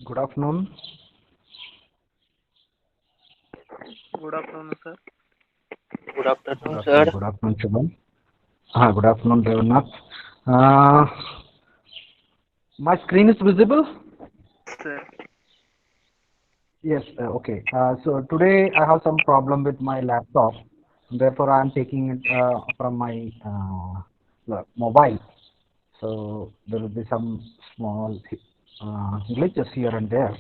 Good afternoon. Good afternoon, sir. Good Good afternoon, afternoon. sir. Good afternoon, Shubham. Good afternoon, Revannath. Uh, my screen is visible? Sir, Yes. Okay. So today I have some problem with my laptop. Therefore, I am taking it from my mobile. So there will be some small glitches here and there.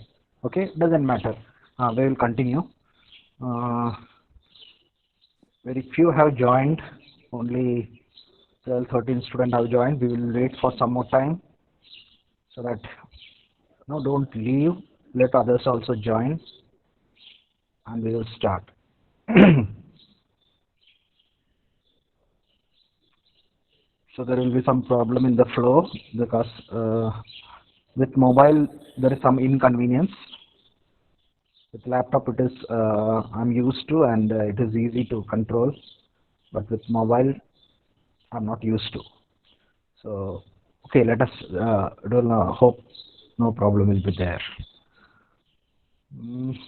Okay. Doesn't matter. We will continue. Uh, Very few have joined. Only 12, 13 students have joined. We will wait for some more time so that no, don't leave. Let others also join, and we will start. So there will be some problem in the flow because with mobile there is some inconvenience. With laptop it is I'm used to and it is easy to control, but with mobile I'm not used to. So okay, let us don't hope no problem will be there. Mm,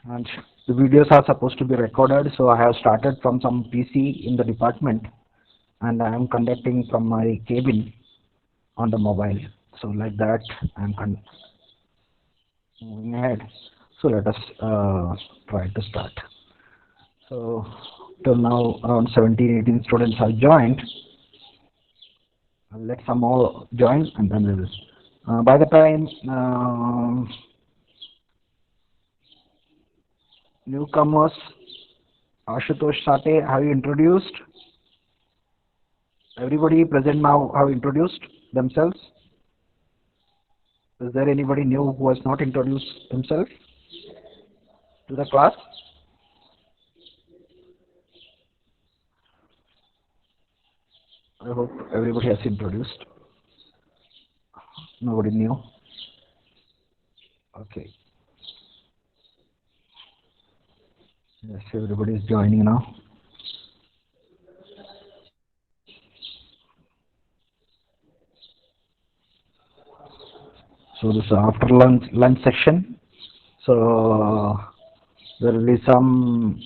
and the videos are supposed to be recorded, so I have started from some PC in the department, and I am conducting from my cabin on the mobile. So like that, I'm moving ahead. So let us try to start. So till now, around 17, 18 students have joined. I'll let some more join, and then we will. By the time newcomers, Ashutosh Sate, have you introduced? Everybody present now have introduced themselves. Is there anybody new who has not introduced himself to the class? I hope everybody has introduced. Nobody new. Okay. Yes, everybody is joining now. So this is after lunch section. So there will be some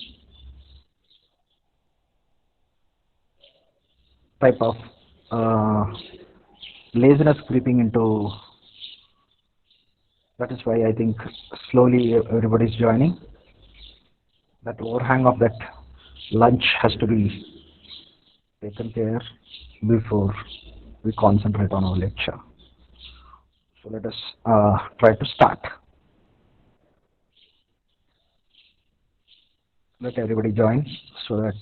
type of uh, laziness creeping into. That is why I think slowly everybody is joining. That overhang of that lunch has to be taken care before we concentrate on our lecture. So let us try to start. Let everybody join so that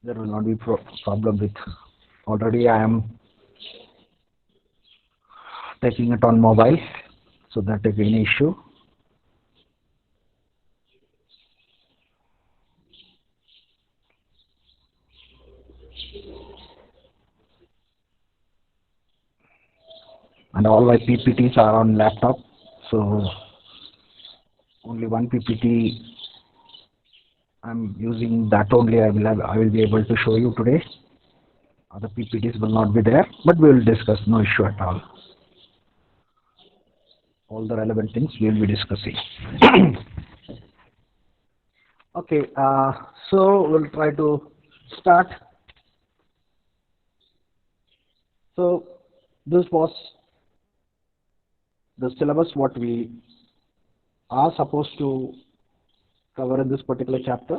there will not be problem with. Already I am taking it on mobile, so that again issue. And all my PPTs are on laptop, so only one PPT I'm using. That only I will be able to show you today. Other PPTs will not be there, but we will discuss. No issue at all. All the relevant things we will be discussing. Okay, so we'll try to start. So this was the syllabus what we are supposed to cover in this particular chapter,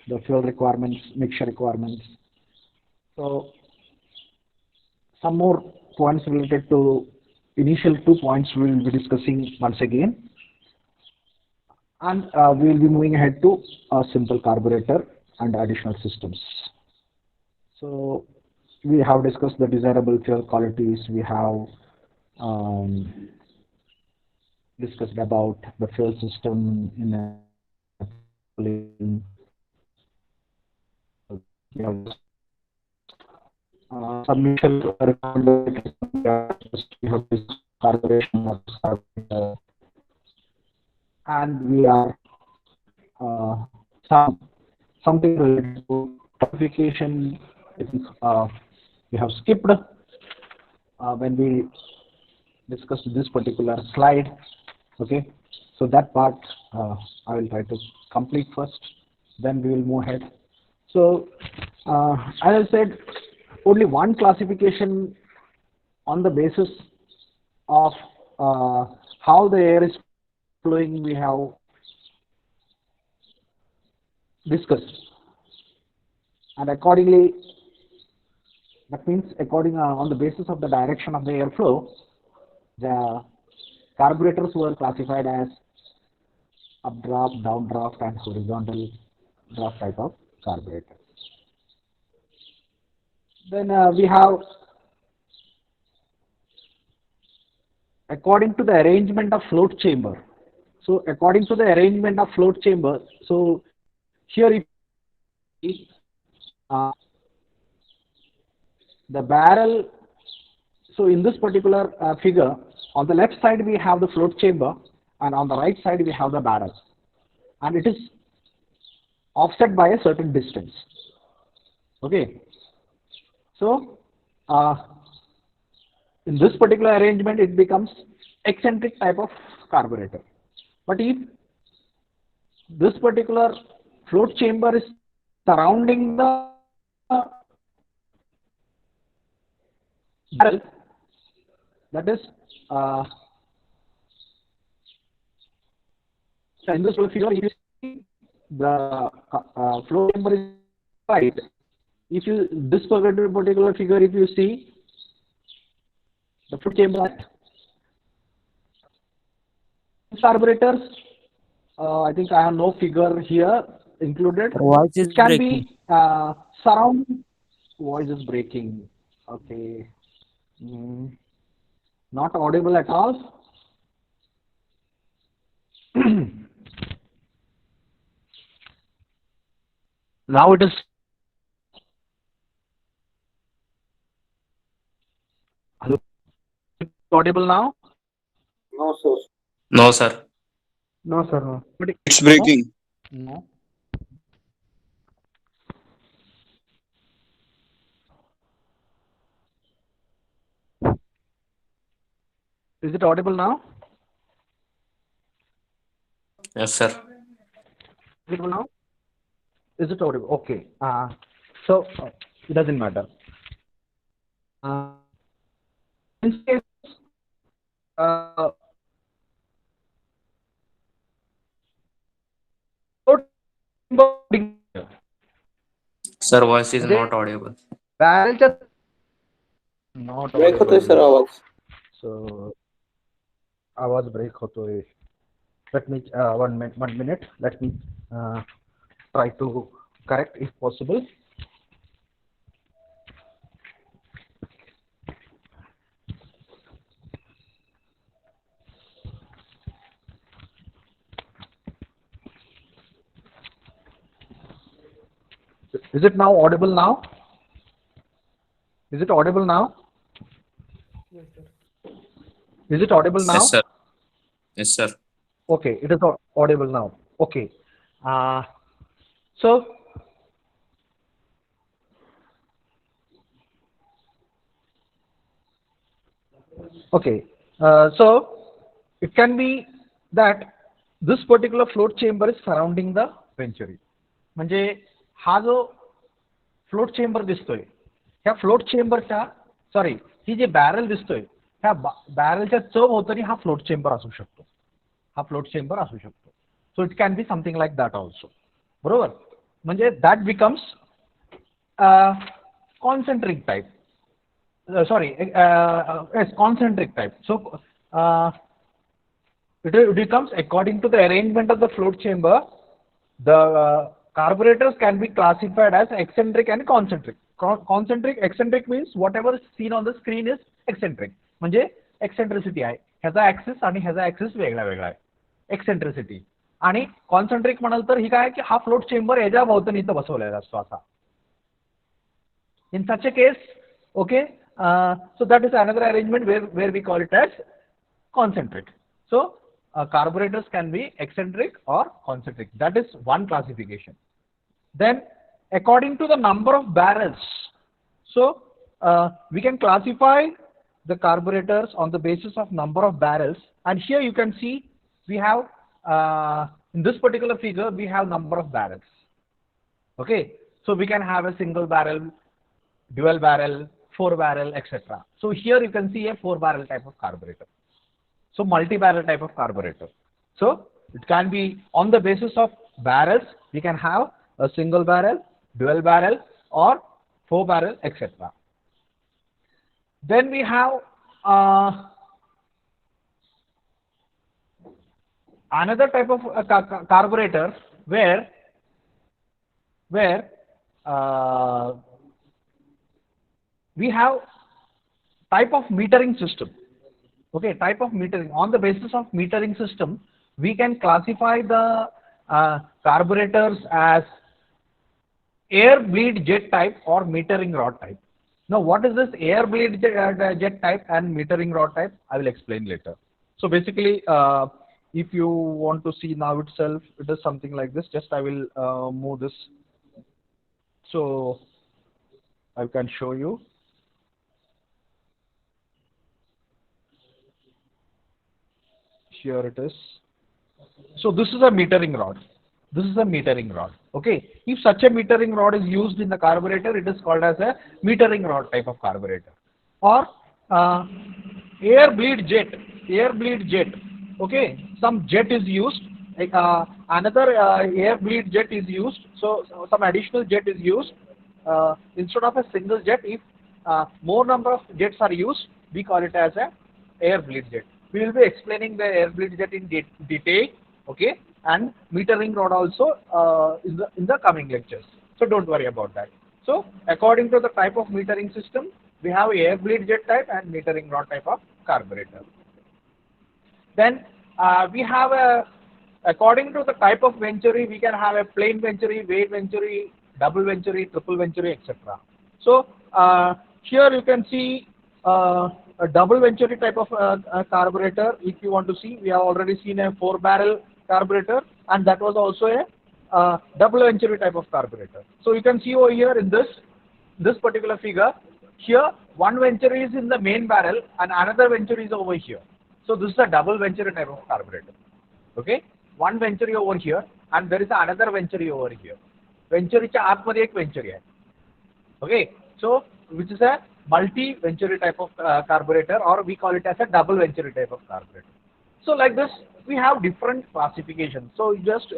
the fuel requirements, mixture requirements. So some more points related to initial 2 points we will be discussing once again, and we will be moving ahead to a simple carburetor and additional systems. So we have discussed the desirable fuel qualities. We have um, discussed about the fuel system in a we have some initial requirements. We have discussed carburation of carburetor, and we are uh, some something related to topification. I think we have skipped when we discussed this particular slide. Okay, so that part I will try to complete first, then we will move ahead. So as I said, only one classification on the basis of how the air is flowing we have discussed, and accordingly, that means according on the basis of the direction of the airflow, the carburetors were classified as updraft, downdraft, and horizontal draft type of carburetors. Then we have, according to the arrangement of float chamber. So according to the arrangement of float chamber, so here if the barrel, so in this particular figure, on the left side we have the float chamber, and on the right side we have the barrel, and it is offset by a certain distance. Okay, so in this particular arrangement it becomes eccentric type of carburetor. But if this particular float chamber is surrounding the barrel, that is in this figure, if you see the float chamber is right, if you this particular figure, if you see the float chamber carburetors, I think I have no figure here included. Voice is It can breaking. be surrounding. Voice is breaking. Okay. Not audible at all. Now it is audible now. No, sir. No, sir. No, sir. No. It's breaking. No. Is it audible now? Yes, sir. Audible now? Is it audible? Okay. So it doesn't matter. In case, Sir, voice is not audible. बॅरलच्या not break होतोय sir आवाज. So आवाज break होतोय. Let me one minute. Let me try to correct if possible. Is it now audible now? Is it audible now? Is it audible now? Yes, sir. Yes, sir. Okay, it is audible now. Okay. So okay. So it can be that this particular float chamber is surrounding the venturi. म्हणजे हा जो float chamber दिसतोय, ह्या float चेंबरच्या sorry ही जे barrel दिसतोय, ह्या बॅरलच्या चौभोवताली हा फ्लोट चेंबर असू शकतो. हा फ्लोट चेंबर असू शकतो. So it can be something like that also. बरोबर, म्हणजे that becomes concentric type. Sorry, yes, concentric type. So it becomes, according to the arrangement of the float chamber, the carburetors can be classified as eccentric and concentric. Concentric, eccentric means whatever is seen on the screen is eccentric. म्हणजे eccentricity आहे, ह्याचा axis आणि ह्याचा axis वेगळा वेगळा आहे, eccentricity. आणि concentric म्हणाल तर ही काय की हा फ्लोट चेंबर याच्या भोवताली इथं बसवलेला असतो असा. In such a case, okay, so that is another arrangement where we call it as concentric. So carburetors can be eccentric or concentric. That is one classification. Then according to the number of barrels, so we can classify the carburetors on the basis of number of barrels. And here you can see we have, in this particular figure, we have number of barrels. Okay, so we can have a single barrel, dual barrel, 4 barrel, etc. So here you can see a 4 barrel type of carburetor. So multi-barrel type of carburetor. So it can be on the basis of barrels, we can have a single barrel, dual barrel, or 4 barrel, etc. Then we have another type of carburetor where we have type of metering system. Okay, type of metering. On the basis of metering system, we can classify the carburetors as air bleed jet type or metering rod type. Now, what is this air bleed jet type and metering rod type? I will explain later. So basically, if you want to see now itself, it is something like this. Just I will move this. So I can show you. Here it is. So this is a metering rod. This is a metering rod. Okay. If such a metering rod is used in the carburetor, it is called as a metering rod type of carburetor. Or air bleed jet. Air bleed jet. Okay. Some jet is used. Like another air bleed jet is used. So some additional jet is used. Instead of a single jet, if more number of jets are used, we call it as a air bleed jet. We will be explaining the air bleed jet in detail, okay, and metering rod also in the coming lectures. So don't worry about that. So according to the type of metering system, we have air bleed jet type and metering rod type of carburetor. Then we have according to the type of venturi, we can have a plain venturi, wave venturi, double venturi, triple venturi, etc. So here you can see a double venturi type of carburetor. If you want to see, we have already seen a 4-barrel carburetor, and that was also a double venturi type of carburetor. So you can see over here in this particular figure, here one venturi is in the main barrel and another venturi is over here. So this is a double venturi type of carburetor. Okay, one venturi over here and there is another venturi over here. Venturi च्या आतमध्ये एक venturi आहे. Okay, so which is a multi-venturi type of carburetor, or we call it as a double venturi type of carburetor. So like this, we have different classifications. So you just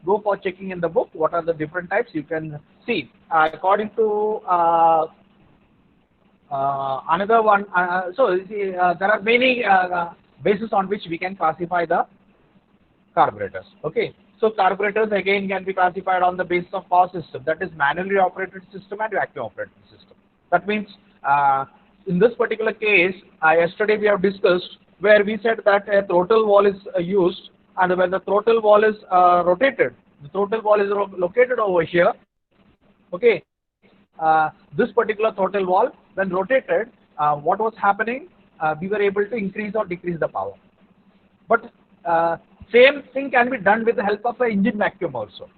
go for checking in the book what are the different types. You can see according to another one. So there are many bases on which we can classify the carburetors. Okay. So carburetors again can be classified on the basis of power system, that is manually operated system and vacuum operated system. That means in this particular case, yesterday we have discussed where we said that a throttle wall is used, and when the throttle wall is rotated, the throttle wall is located over here. Okay, this particular throttle wall, when rotated, what was happening? We were able to increase or decrease the power. But same thing can be done with the help of an engine vacuum also.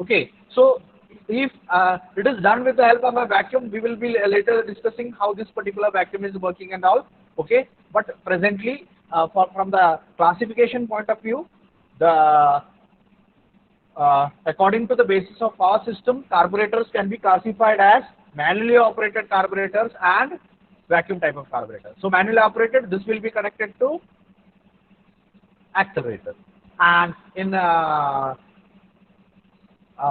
Okay, so if it is done with the help of a vacuum, we will be later discussing how this particular vacuum is working and all. Okay, but presently from the classification point of view, the according to the basis of power system, carburetors can be classified as manually operated carburetors and vacuum type of carburetors. So manually operated, this will be connected to accelerator, and in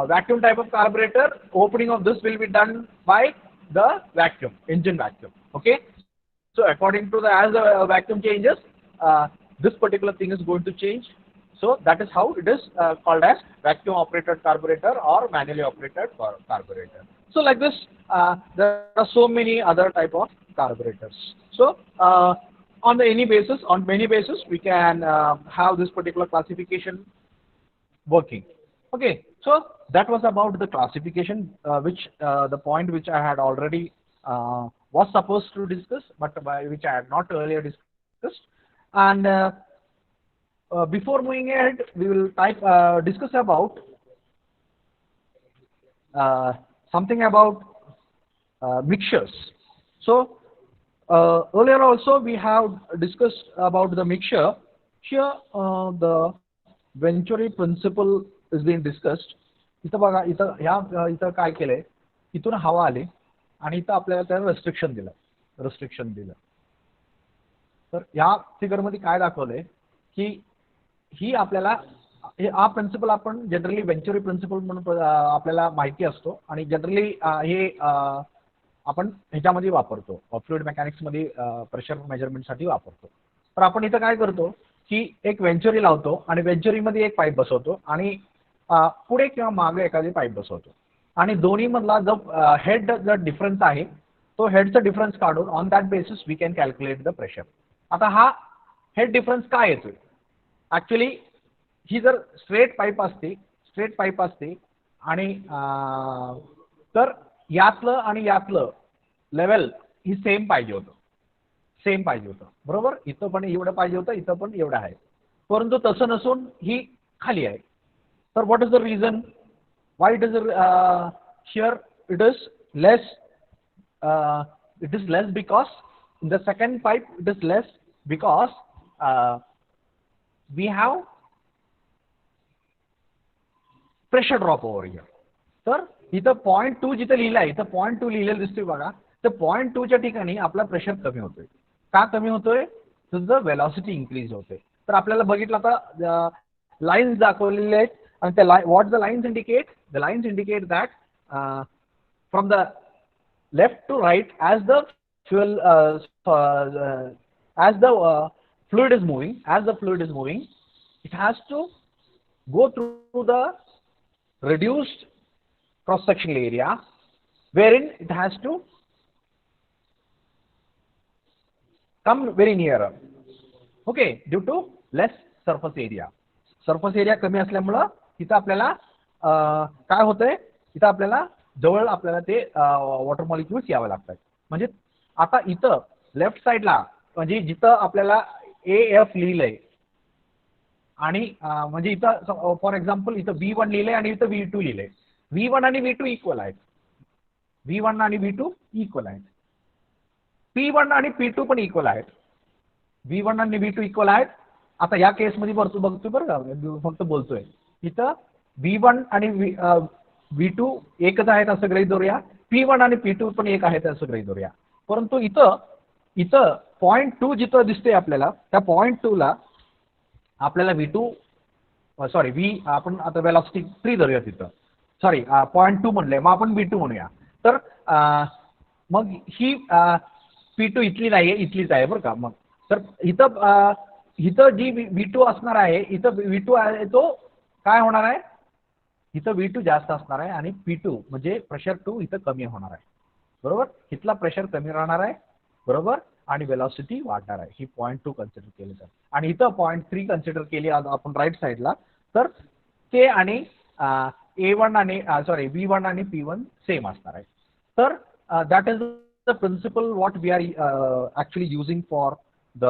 vacuum type of carburetor, opening of this will be done by the vacuum, engine vacuum. Okay, so according to the as the vacuum changes, this particular thing is going to change. So that is how it is called as vacuum operated carburetor or manually operated carburetor. So like this, there are so many other type of carburetors. So on many basis, we can have this particular classification working. Okay, so that was about the classification, which the point which I had already was supposed to discuss, but which I had not earlier discussed. And before moving ahead, we will discuss about something about mixtures. So earlier also we have discussed about the mixture. Here the Venturi principle is being discussed. इथं बघा, इथं ह्या इथं काय केलंय, इथून हवा आली आणि इथं आपल्याला त्याला रेस्ट्रिक्शन दिलं. तर या फिगरमध्ये काय दाखवलंय की ही आपल्याला हा प्रिन्सिपल आपण जनरली वेंचुरी प्रिन्सिपल म्हणून आपल्याला माहिती असतो आणि जनरली हे आपण ह्याच्यामध्ये वापरतो, फ्लुइड मेकॅनिक्स मध्ये प्रेशर मेजरमेंटसाठी वापरतो. तर आपण इथं काय करतो की एक वेंचुरी लावतो आणि वेंचुरीमध्ये एक पाईप बसवतो आणि पुढे किंवा मागे एखादी पाईप बसवतो आणि दोन्ही मधला जो हेड जो डिफरन्स आहे तो हेडचा डिफरन्स काढून on that basis we can calculate the pressure. आता हा हेड डिफरन्स काय येतोय, ऍक्च्युली ही जर स्ट्रेट पाईप असते आणि तर यातलं आणि यातलं लेवल ही सेम पाहिजे होतं, बरोबर. इथं पण एवढं पाहिजे होतं, इथं पण एवढं आहे, परंतु तसं नसून ही खाली आहे. तर what is the reason why it is here it is less? It is less because in the second pipe it is less because we have pressure drop over here. तर इथं 0.2 जिथं लिहिलं आहे, इथं 0.2 लिहिलेलं दिसतोय बघा, तर 0.2 च्या ठिकाणी आपला प्रेशर कमी होतोय. का कमी होतोय? तुझं वेलॉसिटी इन्क्रीज होते. तर आपल्याला बघितलं आता लाईन्स दाखवलेले आहेत आणि त्या what the lines indicate? The lines indicate that from the left to right as the fuel as the fluid is moving, it has to go through the reduced cross sectional area wherein it has to come very nearer, okay, due to less surface area कमी असल्यामुळे इथं आपल्याला काय होतंय, इथं आपल्याला जवळ आपल्याला ते वॉटर मॉलिक्युल्स यावे लागतात. म्हणजे आता इथं लेफ्ट साइडला म्हणजे जिथं आपल्याला AF लिहिलंय आणि म्हणजे इथं फॉर एक्झाम्पल इथं V1 लिहिलंय आणि इथं V2 लिहिलंय. V1 आणि V2 इक्वल आहेत, V1 आणि V2 इक्वल आहेत. P1 आणि P2 पण इक्वल आहेत, V1 आणि V2 इक्वल आहेत. आता या केसमध्ये बघतोय बरं का, फक्त बोलतोय, इथं V1 आणि V2 एकच आहेत असं गृहीत धरूया, P1 आणि P2 पण एक आहेत असं गृहीत धरूया. परंतु इथं 0.2 जिथं दिसते आपल्याला, त्या 0.2 ला आपल्याला आपण आता वेलॉसिटी 3 धरूया तिथं, 0.2 म्हणलंय, मग आपण V2 म्हणूया. तर मग ही P2 इथली नाहीये, इथलीच आहे बरं का. मग तर इथं जी V2 असणार आहे, इथं V2 आहे तो काय होणार आहे, इथं V2 जास्त असणार आहे आणि P2 म्हणजे प्रेशर 2 इथं कमी होणार आहे, बरोबर. इथला प्रेशर कमी राहणार आहे, बरोबर, आणि वेलॉसिटी वाढणार आहे. ही 0.2 कन्सिडर केली तर, आणि इथं 0.3 कन्सिडर केली आपण राईट साईडला, तर ते आणि V1 आणि P1 सेम असणार आहे. तर that is the principle what we are actually using for the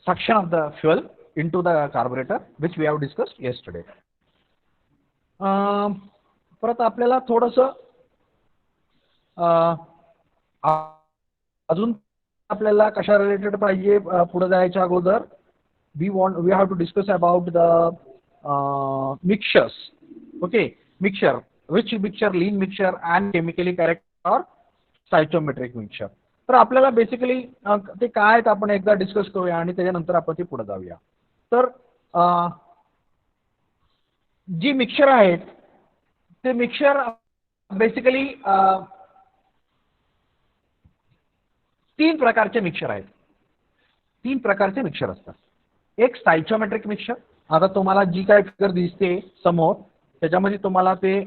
suction of the fuel into the carburetor, which we have discussed yesterday. परत आपल्याला थोडंसं अजून आपल्याला कशा रिलेटेड पाहिजे पुढे जायच्या अगोदर, we have to discuss about the mixtures. Okay, mixture, which mixture, lean mixture and chemically correct or stoichiometric mixture. तर आपल्याला बेसिकली ते काय आहेत आपण एकदा डिस्कस करूया आणि त्याच्यानंतर आपण ते पुढे जाऊया. तर जी मिक्सचर आहेत ते मिक्सचर बेसिकली 3 प्रकारचे मिक्सचर आहेत. 3 प्रकारचे मिक्सचर असतात. एक स्टाइचियोमेट्रिक मिक्सचर, आता तुम्हाला जी काय फिगर दिसते समोर त्याच्यामध्ये तुम्हाला ते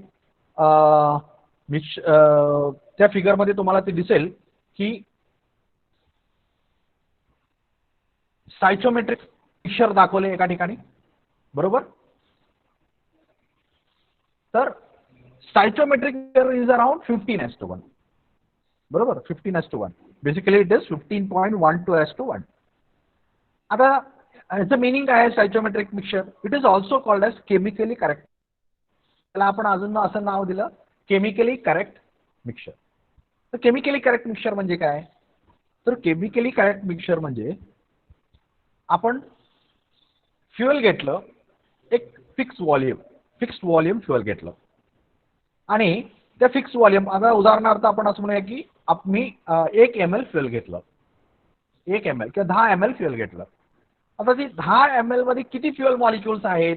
त्या फिगरमध्ये तुम्हाला ते दिसेल की स्टाइचियोमेट्रिक मिक्सचर दाखवले एका ठिकाणी, बरोबर. तर स्टाइचियोमेट्रिक इज अराउंड 15:1, बरोबर, 15:1. Basically it is 15.12:1. आता याचं मिनिंग काय आहे stoichiometric mixture? It is also called as chemically correct. त्याला आपण अजून असं नाव दिलं केमिकली करेक्ट मिक्सचर. तर केमिकली करेक्ट मिक्सचर म्हणजे काय? तर केमिकली करेक्ट मिक्सचर म्हणजे आपण फ्युएल घेतलं, एक फिक्स्ड व्हॉल्यूम फ्युएल घेतलं आणि त्या फिक्स व्हॉल्यूम, आता उदाहरणार्थ आपण असं म्हणूया की मी 1 ml फ्युएल घेतलं, 1 ml किंवा 10 ml फ्युएल घेतलं. आता ती 10 ml मध्ये किती फ्युएल मॉलिक्युल्स आहेत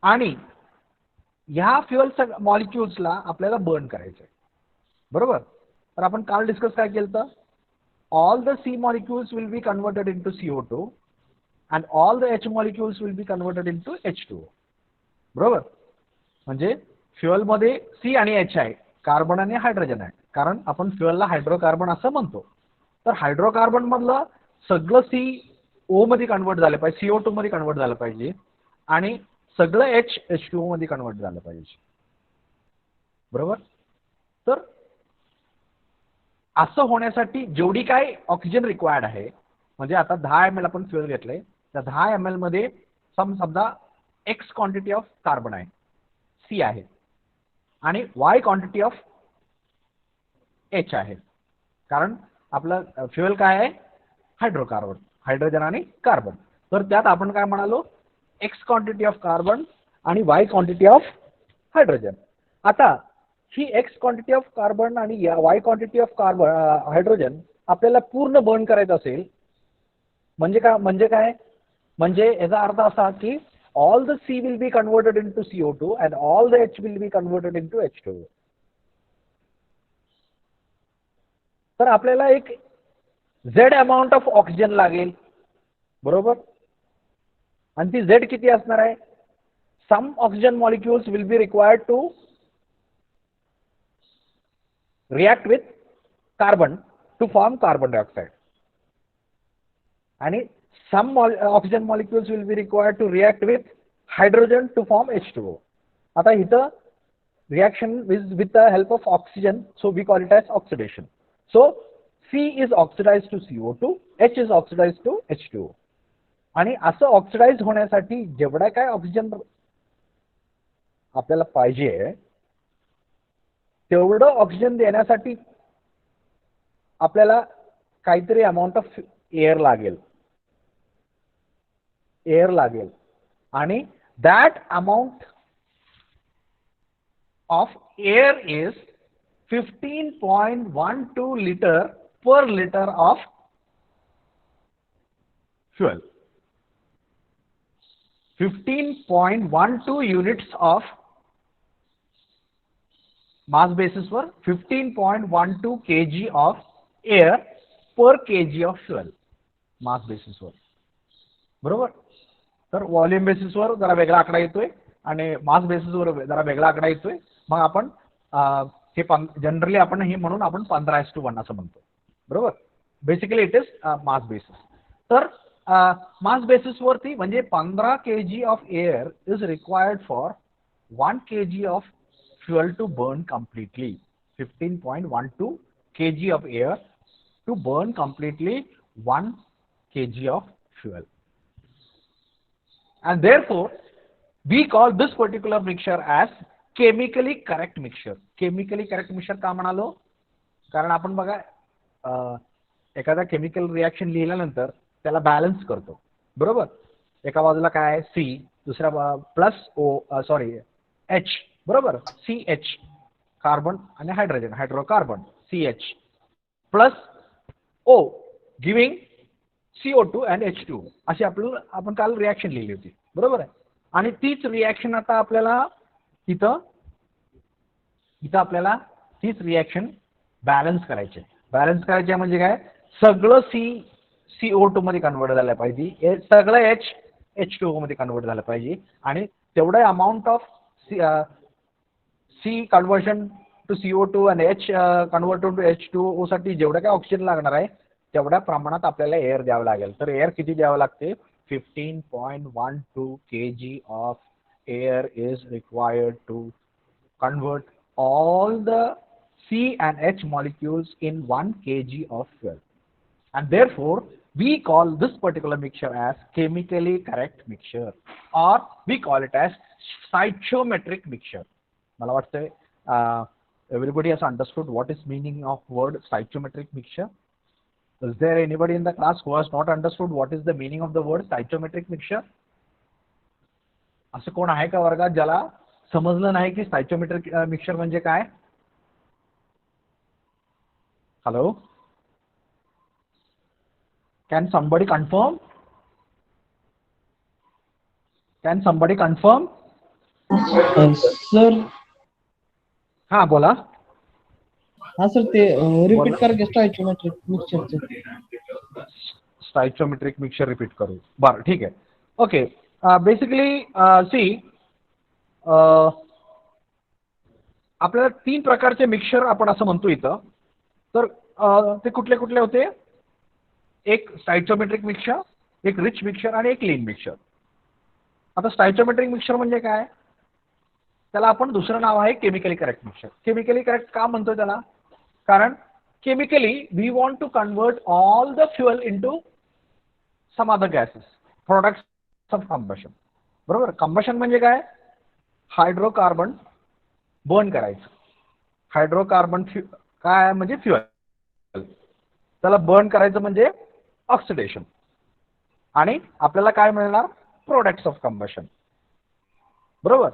आणि ह्या फ्युएल मॉलिक्युल्सला आपल्याला बर्न करायचं आहे, बरोबर. तर आपण काल डिस्कस काय केलं तर all the C molecules will be converted into CO2 and all the H molecules will be converted into H2O, बरोबर. म्हणजे फ्युएल मध्ये C आणि H आहे, कार्बन आणि हायड्रोजन आहे, कारण आपण फ्युएलला हायड्रोकार्बन असं म्हणतो. तर हायड्रोकार्बन मधलं सगळं CO मध्ये कन्वर्ट झालं पाहिजे, CO2 मध्ये कन्वर्ट झालं पाहिजे आणि सगळं H2O मध्ये कन्वर्ट झालं पाहिजे, बरोबर. तर असं होण्यासाठी जेवढी काय ऑक्सिजन रिक्वायर्ड आहे, म्हणजे आता 10 ml आपण फ्युएल घेतलंय, त्या 10 ml मध्ये समजा X क्वांटिटी ऑफ कार्बन आहे, C आहे आणि Y क्वांटिटी ऑफ H आहे, कारण आपलं फ्युएल काय आहे? हायड्रोकार्बन, हायड्रोजन आणि कार्बन. तर त्यात आपण काय म्हणालो? X क्वांटिटी ऑफ कार्बन आणि Y क्वांटिटी ऑफ हायड्रोजन. आता ही X क्वांटिटी ऑफ कार्बन आणि Y quantity of carbon hydrogen आपल्याला पूर्ण बर्न करायचं असेल म्हणजे काय? म्हणजे याचा अर्थ असा की all the C will be converted into CO2 and all the H will be converted into H2O. तर आपल्याला एक Z अमाऊंट ऑफ ऑक्सिजन लागेल, बरोबर. आणि ती Z किती असणार आहे? Some oxygen molecules will be required to react with carbon to form carbon dioxide and some oxygen molecules will be required to react with hydrogen to form H2O. आता इथं reaction is with the help of oxygen, so we call it as oxidation. So C is oxidized to CO2, H is oxidized to H2O. आणि असं oxidise होण्यासाठी जेवढा काय oxygen आपल्याला पाहिजे तेवढं ऑक्सिजन देण्यासाठी आपल्याला काहीतरी अमाऊंट ऑफ एअर लागेल आणि that amount of air is 15.12 liter per liter of fuel. 15.12 units of mass basis वर 15.12 kg of air per kg of fuel mass basis वर, बरोबर. तर व्हॉल्यूम बेसिस वर जरा वेगळा आकडा येतोय आणि मास बेसिस वर जरा वेगळा आकडा येतोय. मग आपण हे जनरली आपण हे म्हणून आपण 15:1 असं म्हणतो, बरोबर. Basically it is mass basis. तर मास बेसिस वरती म्हणजे 15 kg of air is required for 1 kg of fuel to burn completely. 15.12 kg of air to burn completely 1 kg of fuel. And therefore, we call this particular mixture as chemically correct mixture. Chemically correct mixture का म्हणालो? कारण आपण बघा एखादा chemical reaction लिहिल्यानंतर त्याला balance करतो, बरोबर. एका बाजूला काय आहे? C, दुसऱ्या प्लस H, बरोबर. CH कार्बन आणि hydrogen, hydrocarbon CH plus O giving CO2 and H2O. अशी आपण काल रिॲक्शन लिहिली होती, बरोबर आहे. आणि तीच रिॲक्शन आता आपल्याला इथं आपल्याला तीच रिॲक्शन बॅलन्स करायची म्हणजे काय? सगळं CO2 मध्ये कन्वर्ट झालं पाहिजे, सगळं H2O मध्ये कन्वर्ट झालं पाहिजे आणि तेवढं amount of C conversion to CO2 आणि H कन्वर्टेड टू H2O साठी जेवढं काय ऑक्सिजन लागणार आहे तेवढ्या प्रमाणात आपल्याला एअर द्यावं लागेल. तर एअर किती द्यावं लागते? 15.12 kg of air is required to convert all the C and H molecules in 1 kg of fuel. And therefore, we call this particular mixture as chemically correct mixture, or we call it as stoichiometric mixture. मला वाटतंय everybody has understood what is meaning of word stoichiometric mixture. Is there anybody in the class who has not understood what is the meaning of the word stoichiometric mixture? असं कोण आहे का वर्गात ज्याला समजलं नाही की स्टायचियोमेट्रिक मिक्सचर म्हणजे काय? Hello, can somebody confirm? Can somebody confirm? Sir हा बोला. हा सर ते रिपीट कर के स्टायचियोमेट्रिक मिक्सचरचं. स्टायचियोमेट्रिक मिक्सचर रिपीट करू. बरं ठीक आहे. ओके, बेसिकली सी आपल्याला 3 प्रकारचे मिक्सचर आपण असं म्हणतो इथं. तर ते कुठले कुठले होते? एक स्टायचियोमेट्रिक मिक्सचर, एक रिच मिक्सचर आणि एक लीन मिक्सचर. आता स्टायचियोमेट्रिक मिक्सचर म्हणजे काय? त्याला आपण दुसरं नाव आहे chemically correct mixture. Chemically correct का म्हणतो त्याला? कारण chemically we want to convert all the fuel into some other gases, products of combustion. बरोबर. कंबशन म्हणजे काय? हायड्रोकार्बन बर्न करायचं. हायड्रोकार्बन काय म्हणजे फ्युएल, त्याला बर्न करायचं म्हणजे ऑक्सिडेशन, आणि आपल्याला काय मिळणार? Products of combustion. बरोबर.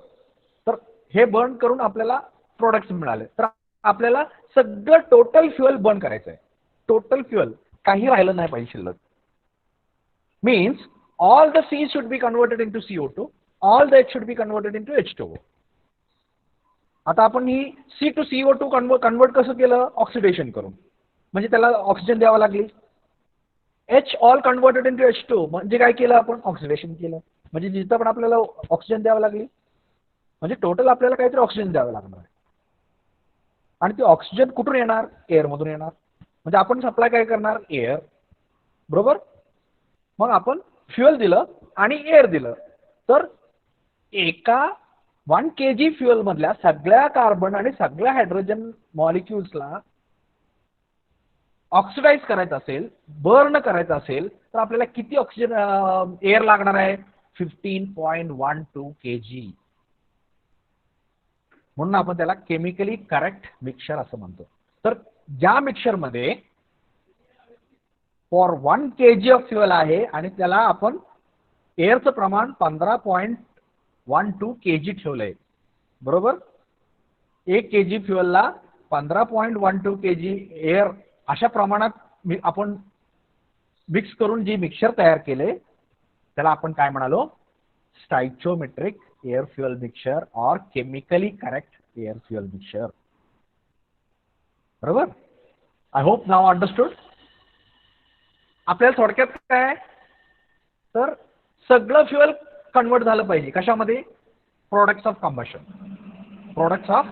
तर हे बर्न करून आपल्याला प्रोडक्ट्स मिळाले. तर आपल्याला सगळं टोटल फ्युएल बर्न करायचं आहे. टोटल फ्युएल, काही राहिलं नाही पाहिजे शिल्लक. Means all the C should be converted into CO2, all the H should be converted into H2O. आता आपण ही C टू CO2 कन्वर्ट कसं केलं? ऑक्सिडेशन करून, म्हणजे त्याला ऑक्सिजन द्यावं लागली. H all converted into H2 म्हणजे काय केलं आपण? ऑक्सिडेशन केलं. म्हणजे जिथं पण आपल्याला ऑक्सिजन द्यावं लागली, म्हणजे टोटल आपल्याला काहीतरी ऑक्सिजन द्यावं लागणार आहे. आणि ते ऑक्सिजन कुठून येणार? एअरमधून येणार. म्हणजे आपण सप्लाय काय करणार? एअर. बरोबर. मग आपण फ्युएल दिलं आणि एअर दिलं, तर एका 1 kg फ्युएल मधल्या सगळ्या कार्बन आणि सगळ्या हायड्रोजन मॉलिक्युल्सला ऑक्सिडाइज करायचं असेल, बर्न करायचं असेल, तर आपल्याला किती ऑक्सिजन एअर लागणार आहे? 15.12 kg. म्हणून आपण त्याला केमिकली करेक्ट मिक्सचर असं म्हणतो. तर ज्या मिक्सचरमध्ये फॉर 1 kg ऑफ फ्युएल आहे आणि त्याला आपण एअरचं प्रमाण 15.12 kg ठेवलंय. बरोबर. 1 kg फ्युएलला 15.12 kg एअर अशा प्रमाणात आपण मिक्स करून जी मिक्सचर तयार केले त्याला आपण काय म्हणालो? स्टायचियोमेट्रिक एअर फ्युएल मिक्सचर और chemically correct air fuel mixture. बरोबर. I hope now understood. आपल्याला थोडक्यात काय तर सगळं फ्युएल कन्वर्ट झालं पाहिजे कशामध्ये? Products of combustion. Products of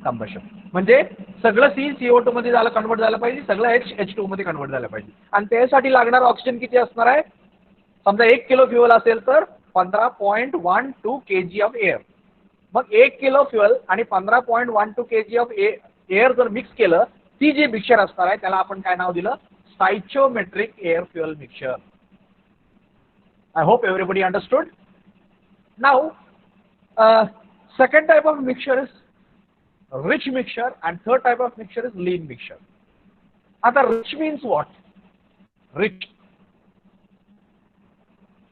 combustion म्हणजे सगळं CO2 मध्ये झालं, कन्वर्ट झालं पाहिजे, सगळं H2O मध्ये कन्वर्ट झालं पाहिजे. आणि त्यासाठी लागणार ऑक्सिजन किती असणार आहे? समजा 1 किलो फ्युएल असेल तर 15.12 kg ऑफ एअर. मग 1 किलो फ्युएल आणि 15.12 kg ऑफ एअर जर मिक्स केलं, ती जी मिक्सचर असणार आहे त्याला आपण काय नाव दिलं? Stoichiometric air fuel mixture. I hope everybody understood. Now, second type of mixture is rich mixture and third type of mixture is lean mixture. आता rich means what? Rich.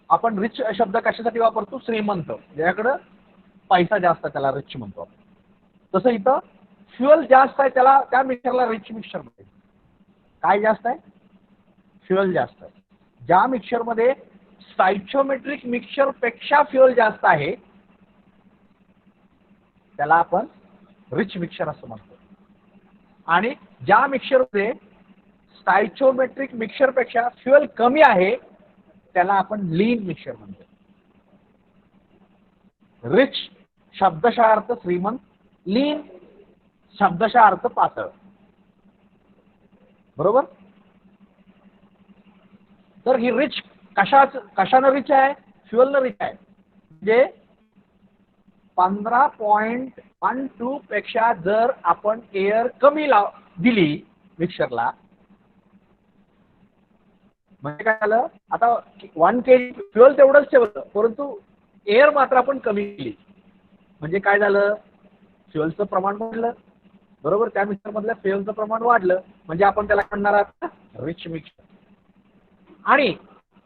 आपण रिच शब्द कशासाठी वापरतो? श्रीमंत, ज्याकडे पैसा जास्त त्याला रिच म्हणतो आपण. तसं इथं फ्युएल जास्त आहे त्याला, त्या मिक्सरला रिच मिक्सचर म्हणतात. काय जास्त आहे? फ्युएल जास्त आहे. ज्या मिक्सचरमध्ये स्टायचियोमेट्रिक मिक्सचर पेक्षा फ्युएल जास्त आहे त्याला आपण रिच मिक्सचर असं म्हणतो. आणि ज्या मिक्सचरमध्ये स्टायचियोमेट्रिक मिक्सचर पेक्षा फ्युएल कमी आहे त्याला आपण लीन मिक्सचर म्हणतो. रिच शब्दशः अर्थ श्रीमंत, लीन शब्दशः अर्थ पातळ. बरोबर. तर ही रिच कशानं रिच आहे? फ्युएलनं रिच आहे. म्हणजे 15.12 पेक्षा जर आपण एअर कमी दिली मिक्सरला, म्हणजे काय झालं? आता 1 kg फ्युएल तेवढंच ठेवलं, परंतु एअर मात्र आपण कमी केली. म्हणजे काय झालं, फ्युअलचं प्रमाण वाढलं, बरोबर. त्या मिक्सर मधल्या फ्युअलचं प्रमाण वाढलं म्हणजे आपण त्याला म्हणणार आहात रिच मिक्सर. आणि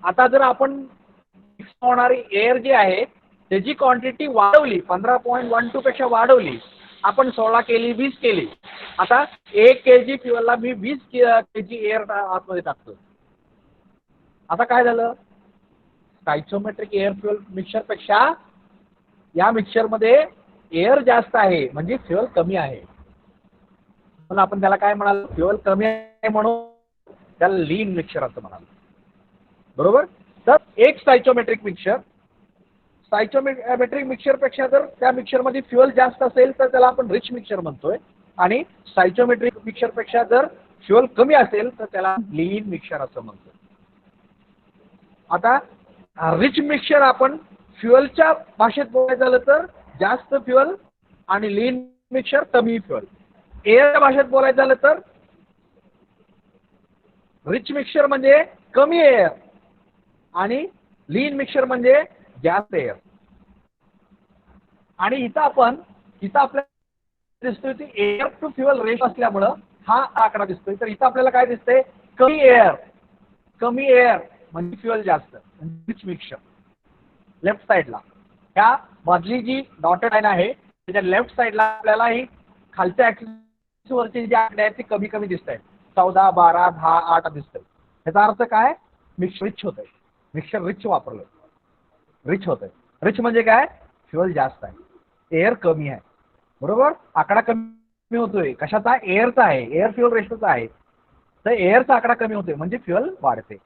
आता जर आपण मिक्स होणारी एअर जी आहे त्याची क्वांटिटी वाढवली, 15.12 पेक्षा वाढवली, आपण 16 केली, 20 केली. आता 1 kg फ्युअलला मी 20 kg एअर आतमध्ये टाकतो. आता काय झालं, स्टायचोमेट्रिक एअर फ्युअल मिक्सर पेक्षा या मिक्सर मध्ये एअर जास्त आहे म्हणजे फ्युअल कमी आहे. पण आपण त्याला काय म्हणाल, फ्युअल कमी आहे म्हणून त्याला लीन मिक्सर असं म्हणाल, बरोबर. तर एक स्टायचोमेट्रिक मिक्सर पेक्षा जर त्या मिक्सर मध्ये फ्युअल जास्त असेल तर त्याला आपण रिच मिक्सर म्हणतोय, आणि स्टायचोमेट्रिक मिक्सर पेक्षा जर फ्युअल कमी असेल तर त्याला लीन मिक्सर असं म्हणतोय. आता रिच मिक्सर आपण फ्युअलच्या भाषेत बोलायचं झालं तर जास्त फ्युअल आणि लीन मिक्सर कमी फ्युअल. एअरच्या भाषेत बोलायचं झालं तर रिच मिक्सर म्हणजे कमी एअर आणि लीन मिक्सर म्हणजे जास्त एअर. आणि इथं आपल्याला दिसतोय की एअर टू फ्युअल रेशो असल्यामुळं हा आकडा दिसतोय. तर इथं आपल्याला काय दिसतंय, कमी एअर म्हणजे फ्युअल जास्त, रिच मिक्सर. लेफ्ट साईडला ह्या मधली जी डॉटेड लाईन आहे त्याच्या लेफ्ट साईडला आपल्याला ही खालच्या ऍक्सिस वरचे जे आकडे आहेत ते कमी कमी दिसत आहेत, 14, 12, 10, 8 दिसत आहेत. ह्याचा अर्थ काय, मिक्सर रिच होत आहे, मिक्सर रिच वापरलं, रिच होत आहे. रिच म्हणजे काय, फ्युअल जास्त आहे, एअर कमी आहे, बरोबर. आकडा कमी होतोय कशाचा, एअरचा आहे, एअर फ्युअल रेशोचा आहे. तर एअरचा आकडा कमी होतोय म्हणजे फ्युअल वाढते.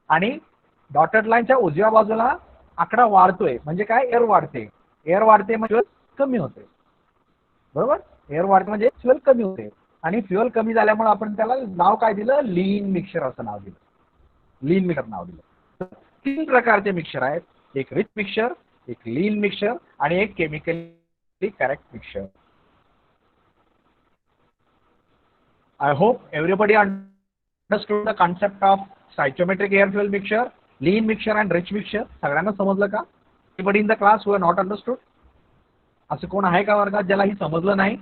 आणि डॉटेड लाईनच्या उजव्या बाजूला आकडा वाढतोय म्हणजे काय, एअर वाढते. एअर वाढते म्हणजे कमी होते, बरोबर. एअर वाढते म्हणजे फ्युअल कमी होते. आणि फ्युअल कमी झाल्यामुळे आपण त्याला नाव काय दिलं, लीन मिक्सर असं नाव दिलं, लीन मिक्सर नाव दिलं. 3 प्रकारचे मिक्सर आहेत, एक रिच मिक्सर, एक लीन मिक्सर आणि एक chemically correct mixer. I hope everybody understood the concept of stoichiometric air fuel mixture, lean mixture and rich mixture. सगळ्यांना समजलं का? Anybody in the class who have not understood? असं कोण आहे का वर्गात ज्याला ही समजलं नाही?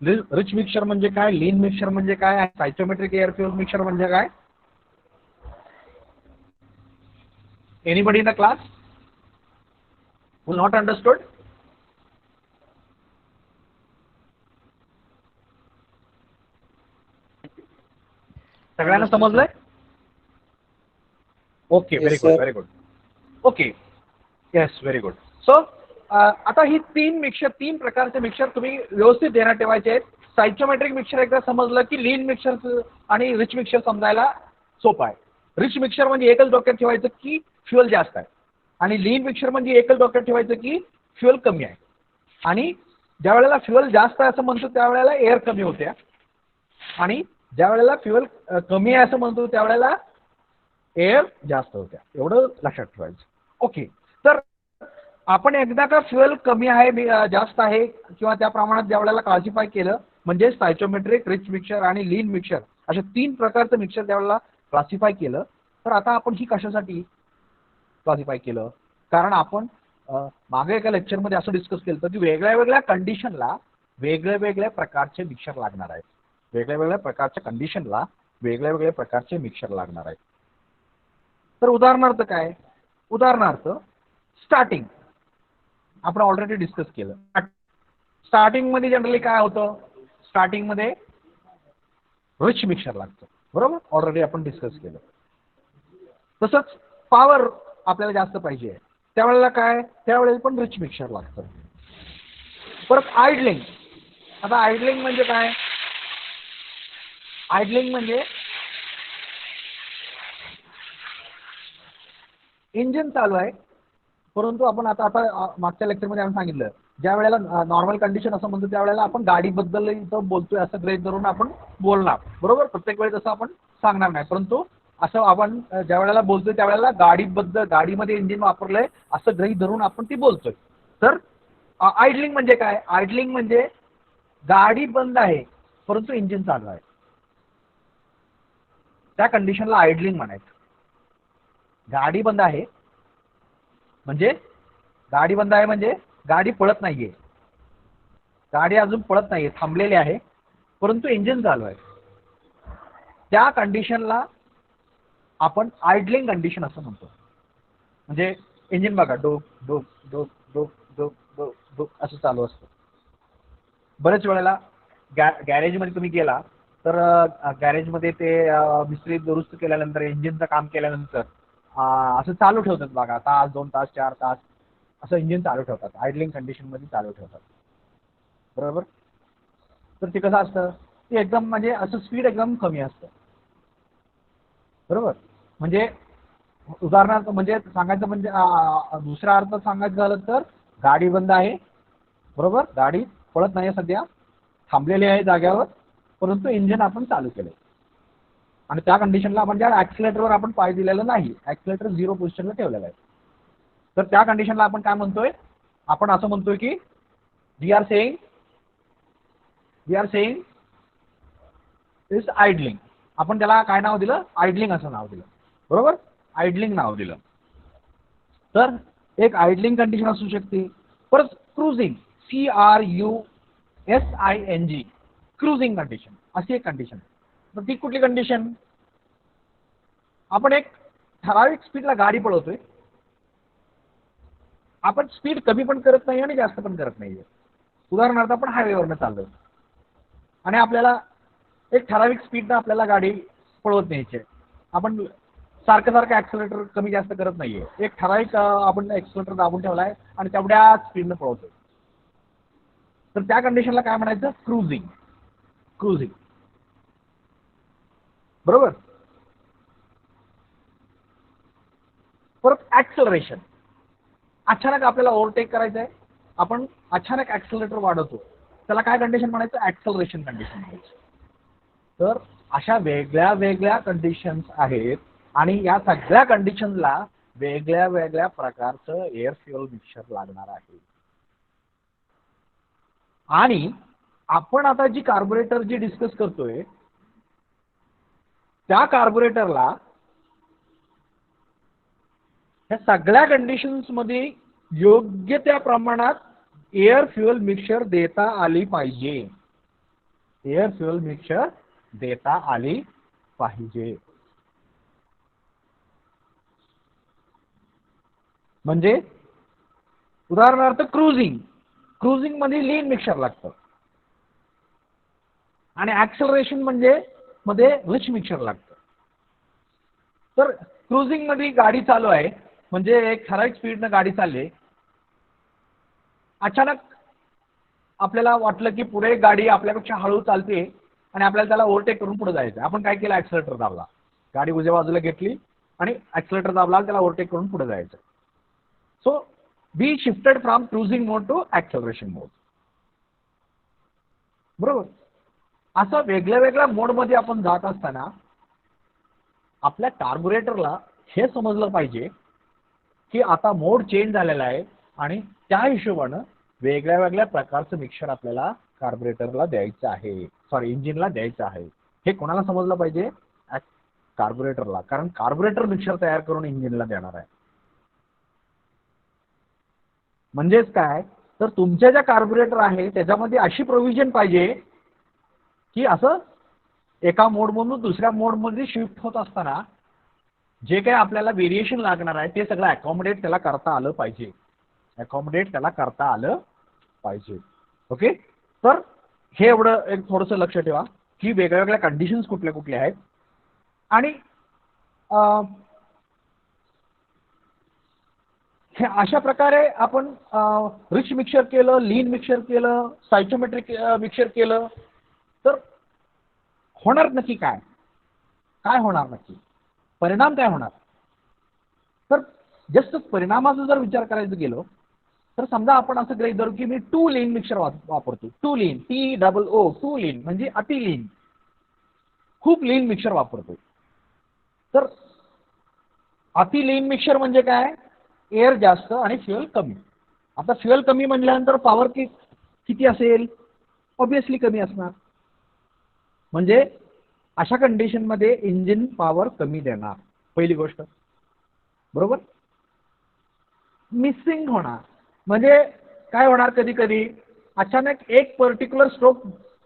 रिच मिक्सर म्हणजे काय, लीन मिक्सर म्हणजे काय, स्टायचोमेट्रिक एअर फ्युअल मिक्सर म्हणजे काय? Anybody in the class who not understood? सगळ्यांना समजलंय? Okay, very good, very good. Okay, yes, very good. So आता ही 3 प्रकारचे मिक्सर तुम्ही व्यवस्थित ध्यानात ठेवायचे आहेत. स्टायचोमेट्रिक मिक्सर एकदा समजलं की लीन मिक्सर आणि रिच मिक्सर समजायला सोपं आहे. रिच मिक्सर म्हणजे एकच डोक्यात ठेवायचं की फ्युअल जास्त आहे, आणि लीन मिक्सर म्हणजे एकच डोक्यात ठेवायचं की फ्युअल कमी आहे. आणि ज्या वेळेला फ्युअल जास्त आहे असं म्हणतो त्यावेळेला एअर कमी होते, आणि ज्या वेळेला फ्युअल कमी आहे असं म्हणतो त्यावेळेला एअर जास्त होत्या. एवढं लक्षात ठेवायचं. ओके, तर आपण एकदा का फ्युअल कमी आहे, जास्त आहे किंवा त्या प्रमाणात ज्या वेळेला क्लासिफाय केलं म्हणजे स्टायचोमेट्रिक, रिच मिक्सर आणि लीन मिक्सर अशा 3 प्रकारचं मिक्सर ज्या वेळेला क्लासिफाय केलं, तर आता आपण ही कशासाठी क्लासिफाय केलं, कारण आपण मागे एका लेक्चरमध्ये असं डिस्कस केलं होतं की वेगळ्या वेगळ्या कंडिशनला वेगळ्या प्रकारचे मिक्सर लागणार आहेत, वेगळ्या प्रकारच्या कंडिशनला वेगळ्या प्रकारचे मिक्सर लागणार आहेत. तर उदाहरणार्थ काय, उदाहरणार्थ स्टार्टिंग आपण ऑलरेडी डिस्कस केलं. स्टार्टिंग मध्ये जनरली काय होतं, स्टार्टिंग मध्ये रिच मिक्सर लागतं, बरोबर, ऑलरेडी आपण डिस्कस केलं. तसंच पॉवर आपल्याला जास्त पाहिजे त्यावेळेला काय, त्यावेळेला पण रिच मिक्सर लागतं. परत आयडलिंग. आता आयडलिंग म्हणजे काय, आयडलिंग म्हणजे इंजिन चालू आहे परंतु आपण आता मागच्या लेक्चरमध्ये आपण सांगितलं ज्या वेळेला नॉर्मल कंडिशन असं म्हणतो त्यावेळेला आपण गाडीबद्दल इथं बोलतोय असं ग्रेड धरून आपण बोलणार, बरोबर. प्रत्येक वेळेस असं आपण सांगणार नाही, परंतु असं आपण ज्या वेळेला बोलतोय त्यावेळेला गाडीबद्दल, गाडीमध्ये इंजिन वापरलंय असं गृहीत धरून आपण ती बोलतोय. तर आयडलिंग म्हणजे काय, आयडलिंग म्हणजे गाडी बंद आहे परंतु इंजिन चालू आहे, त्या कंडिशनला आयडलिंग म्हणायचं. गाडी बंद आहे म्हणजे गाडी पळत नाहीये, गाडी अजून पळत नाहीये, थांबलेली आहे, परंतु इंजिन चालू आहे. त्या कंडिशनला आपण आयडलिंग कंडिशन असं म्हणतो. म्हणजे इंजिन बघा डोक डोक डोक डोक डोक डोक डोक असं चालू असतं. बरेच वेळेला गॅरेजमध्ये तुम्ही गेला तर गॅरेजमध्ये ते मिस्त्री दुरुस्त केल्यानंतर, इंजिनचं काम केल्यानंतर असं चालू ठेवतात बघा, तास 2 तास 4 तास असं इंजिन चालू ठेवतात, आयडलिंग कंडिशनमध्ये चालू ठेवतात. बरोबर. तर ते कसं असतं, ते एकदम म्हणजे असं स्पीड एकदम कमी असतं. बरोबर. म्हणजे उदाहरणार्थ म्हणजे सांगायचं म्हणजे दुसऱ्या अर्थात सांगायचं झालं तर गाडी बंद आहे. बरोबर. गाडी पळत नाही सध्या, थांबलेली आहे जाग्यावर, परंतु इंजिन आपण चालू केलंय आणि त्या कंडिशनला म्हणजे ॲक्सिलेटरवर आपण पाय दिलेला नाही, ॲक्सिलेटर 0 पोझिशनला ठेवलेला आहे. तर त्या कंडिशनला आपण काय म्हणतोय, आपण असं म्हणतोय की वी आर सेइंग इज आयडलिंग. आपण त्याला काय नाव दिलं, आयडलिंग असं नाव दिलं. बरोबर. आयडलिंग नाव दिलं. तर एक आयडलिंग कंडिशन असू शकते. परत क्रुझिंग, CRUSING, क्रुझिंग कंडिशन अशी एक कंडिशन. तर ती कुठली कंडिशन, आपण एक ठराविक स्पीडला गाडी पळवतोय, आपण स्पीड कमी पण करत नाही आणि जास्त पण करत नाहीये. उदाहरणार्थ आपण हायवेवरनं चाललोय आणि आपल्याला एक ठराविक स्पीडनं आपल्याला गाडी पळवत न्यायची आहे. आपण सारखं ॲक्सिलेटर कमी जास्त करत नाहीये, एक ठराविक आपण ॲक्सिलेटर दाबून ठेवलाय आणि तेवढ्या स्पीडनं पळवतोय. तर त्या कंडिशनला काय म्हणायचं, क्रुझिंग. क्रुझिंग. बरोबर. परत ॲक्सिलरेशन, अचानक आपल्याला ओव्हरटेक करायचं आहे, आपण अचानक ॲक्सिलरेटर वाढवतो, त्याला काय कंडिशन म्हणायचं, ॲक्सिलरेशन कंडिशन म्हणायचं. तर अशा वेगळ्या वेगळ्या कंडिशन्स आहेत आणि या सगळ्या कंडिशनला वेगळ्या वेगळ्या प्रकारचं एअर फ्युएल मिक्सचर लागणार आहे. आणि आपण आता जी कार्बोरेटर जी डिस्कस करतोय त्या कार्बोरेटरला ह्या सगळ्या कंडिशन्स मध्ये योग्य त्या प्रमाणात एअर फ्युएल मिक्सचर देता आली पाहिजे. एअर फ्युएल मिक्सचर देता आली पाहिजे. म्हणजे उदाहरणार्थ क्रुझिंग मध्ये लीन मिक्सचर लागतं आणि ऍक्सेलरेशन मध्ये रिच मिक्सचर लागतं. तर क्रुझिंग मध्ये गाडी चालू आहे, म्हणजे एक ठराविक स्पीडनं गाडी चालली, अचानक आपल्याला वाटलं की पुढे गाडी आपल्यापेक्षा हळू चालते आणि आपल्याला त्याला ओव्हरटेक करून पुढे जायचं. आपण काय केलं, ऍक्सिलेटर दाबला, गाडी उजव्या बाजूला घेतली आणि ऍक्सिलेटर दाबला, त्याला ओव्हरटेक करून पुढे जायचं. So be shifted from cruising mode to acceleration mode. बरोबर. असं वेगळ्या वेगळ्या मोडमध्ये आपण जात असताना आपल्या कार्बोरेटरला हे समजलं पाहिजे की आता मोड चेंज झालेला आहे आणि त्या हिशोबानं वेगळ्या वेगळ्या प्रकारचं मिक्सचर आपल्याला कार्बोरेटरला द्यायचं आहे, सॉरी इंजिनला द्यायचं आहे. हे कोणाला समजलं पाहिजे, कार्बोरेटरला, कारण कार्बोरेटर मिक्सचर तयार करून इंजिनला देणार आहे. म्हणजेच काय, तर तुमच्या ज्या कार्बोरेटर आहे त्याच्यामध्ये अशी प्रोव्हिजन पाहिजे की असं एका मोडमधून दुसऱ्या मोडमध्ये शिफ्ट होत असताना जे काही आपल्याला व्हेरिएशन लागणार आहे ते सगळं अकॉमोडेट त्याला करता आलं पाहिजे. ओके. तर हे एवढं एक थोडंसं लक्ष ठेवा की वेगळ्या वेगळ्या कंडिशन्स कुठल्या कुठल्या आहेत आणि हे अशा प्रकारे आपण रिच मिक्सचर केलं, लीन मिक्सचर केलं, सायटोमेट्रिक मिक्सचर केलं तर होणार नक्की काय होणार, नक्की परिणाम काय होणार. तर जस्ट परिणामाचा जर विचार करायचा गेलो तर समजा आपण असं गृहीत धरू की मी 2 लीन मिक्सचर वापरतो. 2 लीन, TOO, 2 लीन म्हणजे अति लीन, खूप लीन मिक्सचर वापरतो. तर अति लीन मिक्सचर म्हणजे काय, एअर जास्त आणि फ्युएल कमी. आता फ्युएल कमी म्हटल्यानंतर पॉवर किती असेल, ऑब्विसली कमी असणार. म्हणजे अशा कंडिशन मध्ये इंजिन पॉवर कमी देणार, पहिली गोष्ट. बरोबर. मिसिंग होणार म्हणजे काय होणार कधी कधी अचानक एक पर्टिक्युलर स्ट्रोक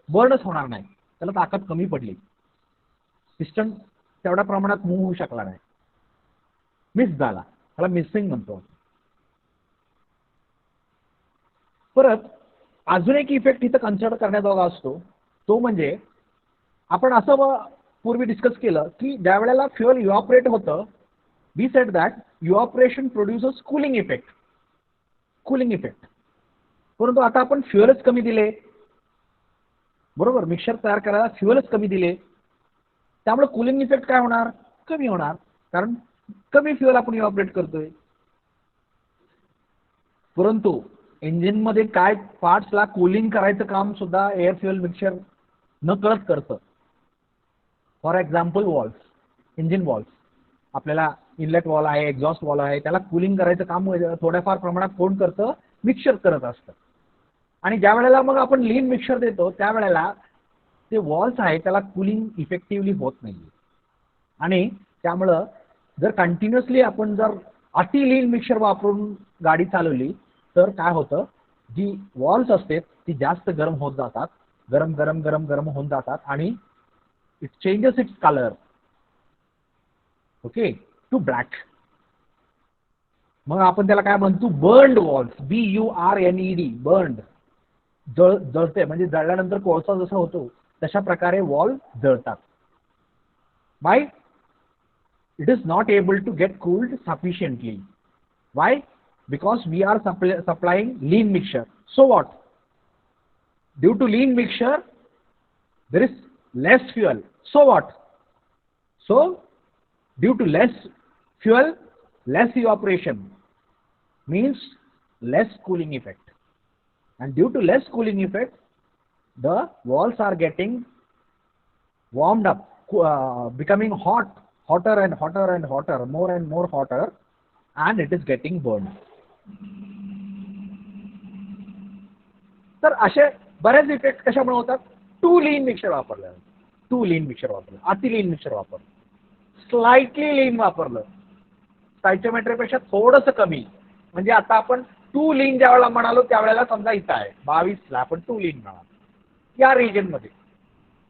बर्नच होणार नाही, त्याला ताकद कमी पडली, पिस्टन तेवढ्या प्रमाणात मूव्ह होऊ शकला नाही, मिस झाला, त्याला मिसिंग म्हणतो. परत अजून एक इफेक्ट इथं कन्सिडर करण्याजोगा असतो, तो म्हणजे आपण असं पूर्वी डिस्कस केलं की ज्या वेळेला फ्युअल इव्हॉपरेट होतं, we said that evaporation produces cooling effect. परंतु आता आपण फ्युअलच कमी दिले, बरोबर, मिक्सर तयार करायला फ्युअलच कमी दिले, त्यामुळे कूलिंग इफेक्ट काय होणार, कमी होणार, कारण कमी फ्युअल आपण इव्हॉपरेट करतोय. परंतु इंजिनमध्ये काय पार्ट्सला कूलिंग करायचं काम सुद्धा एअर फ्युअल मिक्सर न कळत करतं. For example valves, engine valves, आपल्याला इनलेट वॉल आहे, एक्झॉस्ट वॉल आहे, त्याला कूलिंग करायचं काम थोड्याफार प्रमाणात कोण करतं, मिक्सर करत असतं. आणि ज्या वेळेला मग आपण लीन मिक्सर देतो त्यावेळेला ते वॉल्स आहे त्याला कूलिंग इफेक्टिव्हली होत नाही. आणि त्यामुळं जर कंटिन्युअसली आपण जर अति लीन मिक्सर वापरून गाडी चालवली तर काय होतं, जी वॉल्स असते ती जास्त गरम होत जातात, गरम गरम गरम गरम होऊन जातात आणि it changes its colour, okay, to black. मग आपण त्याला काय म्हणतो, बर्न्ड वॉल्स, BURNED, बर्न्ड, जळते, म्हणजे जळल्यानंतर कोळसा जसा होतो तशा प्रकारे वॉल जळतात. Why? It is not able to get cooled sufficiently. Why? Because we are supplying lean mixture. So what? Due to lean mixture, there is less fuel. So what? So, due to less fuel, less evaporation means less cooling effect. And due to less cooling effect, the walls are getting warmed up, becoming hotter and hotter and hotter, more and more hotter, and it is getting burned. तर असे बरेच effect कशामुळे होतात, to lean mixer वापरलं, अति लीन mixer वापरलं, slightly लीन वापरलं, स्टायचोमेट्रीपेक्षा थोडंसं कमी. म्हणजे आता आपण टू लीन ज्या वेळेला म्हणालो त्यावेळेला समजा इथं आहे 22ला आपण टू लीन म्हणालो, या रिजनमध्ये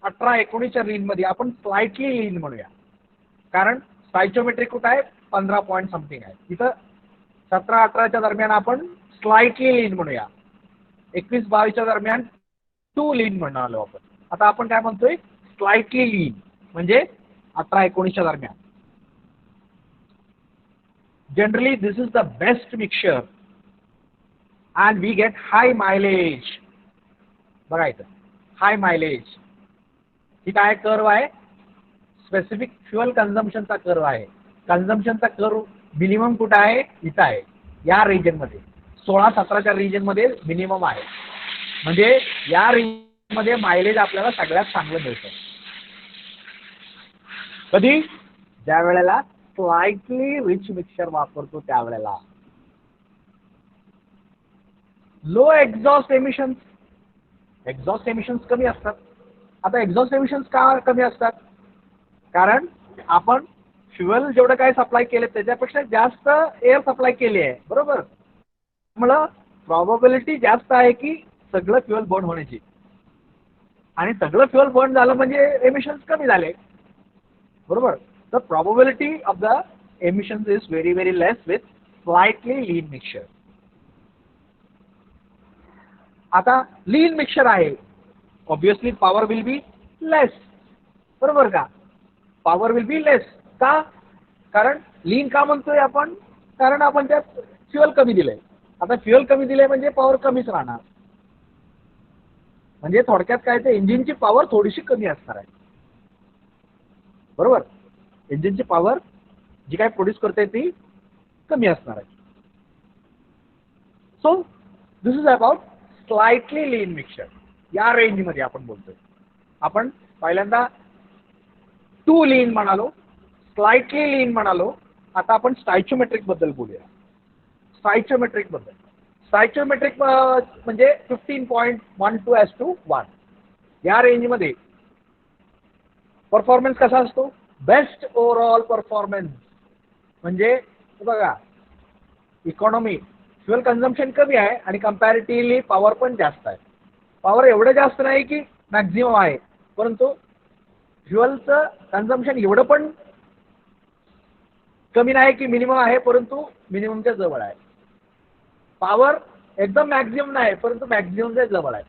18-19च्या लीनमध्ये आपण स्लाइटली लीन म्हणूया, कारण स्टायचोमेट्री कुठं आहे 15 पॉईंट समथिंग आहे, इथं 17-18च्या दरम्यान आपण स्लाइटली लीन म्हणूया, 21-22च्या दरम्यान टू लीन म्हणालो आपण. आता आपण काय म्हणतोय, स्लाइटली लीन, म्हणजे 18-19च्या दरम्यान. Generally this is the best mixture and we get high mileage. बघा इथं हाय मायलेज, ही काय कर्व आहे, स्पेसिफिक फ्युअल कन्झम्पशनचा कर्व आहे. कन्झम्पशनचा कर्व मिनिमम कुठं आहे, इथं आहे, या रिजनमध्ये 16-17च्या रिजनमध्ये मिनिमम आहे. म्हणजे या रिजनमध्ये मायलेज आपल्याला सगळ्यात चांगलं मिळतं. कधी, ज्या वेळेला स्लाइटली रिच मिक्सचर वापरतो त्यावेळेला. Low exhaust emissions, exhaust emissions कमी असतात. आता एक्झॉस्ट एमिशन्स का कमी असतात, कारण आपण फ्युएल जेवढं काय सप्लाय केले त्याच्यापेक्षा जास्त एअर सप्लाय केली आहे, बरोबर. त्यामुळं प्रॉबॅबिलिटी जास्त आहे की सगळं फ्युएल बर्न होण्याची, आणि सगळं फ्युएल बर्न झालं म्हणजे एमिशन्स कमी झाले, बरोबर. तर probability of the emissions is very very less with slightly lean mixture. आता लीन मिक्सचर आहे, obviously power will be less, बरोबर का, पॉवर विल बी लेस. का, कारण लीन का म्हणतोय आपण, कारण आपण त्यात फ्युएल कमी दिले. आता फ्युएल कमी दिले म्हणजे पॉवर कमीच राहणार, म्हणजे थोडक्यात काय, ते इंजिनची पॉवर थोडीशी कमी असणार आहे, बरोबर. इंजिनची पॉवर जी काय प्रोड्यूस करते ती कमी असणार आहे. So this is about slightly lean mixture. या रेंजमध्ये आपण बोलतोय. आपण पहिल्यांदा टू लीन म्हणालो, स्लाइटली लीन म्हणालो. आता आपण स्टायचोमेट्रिक बद्दल बोलूया. स्टायचोमेट्रिक बद्दल, स्टायचोमेट्रिक म्हणजे 15.12:1 या रेंजमध्ये परफॉर्मन्स कसा असतो, बेस्ट ओव्हरऑल परफॉर्मन्स. म्हणजे बघा, इकॉनॉमी फ्युएल कन्झम्पशन कमी आहे आणि कम्पॅरेटिव्हली पॉवर पण जास्त आहे. पॉवर एवढं जास्त नाही की मॅक्झिमम आहे, परंतु फ्युएलचं कन्झम्पशन एवढं पण कमी नाही की मिनिमम आहे, परंतु मिनिममच्या जवळ आहे. पॉवर एकदम मॅक्झिमम नाही, परंतु मॅक्झिममच्या जवळ आहे.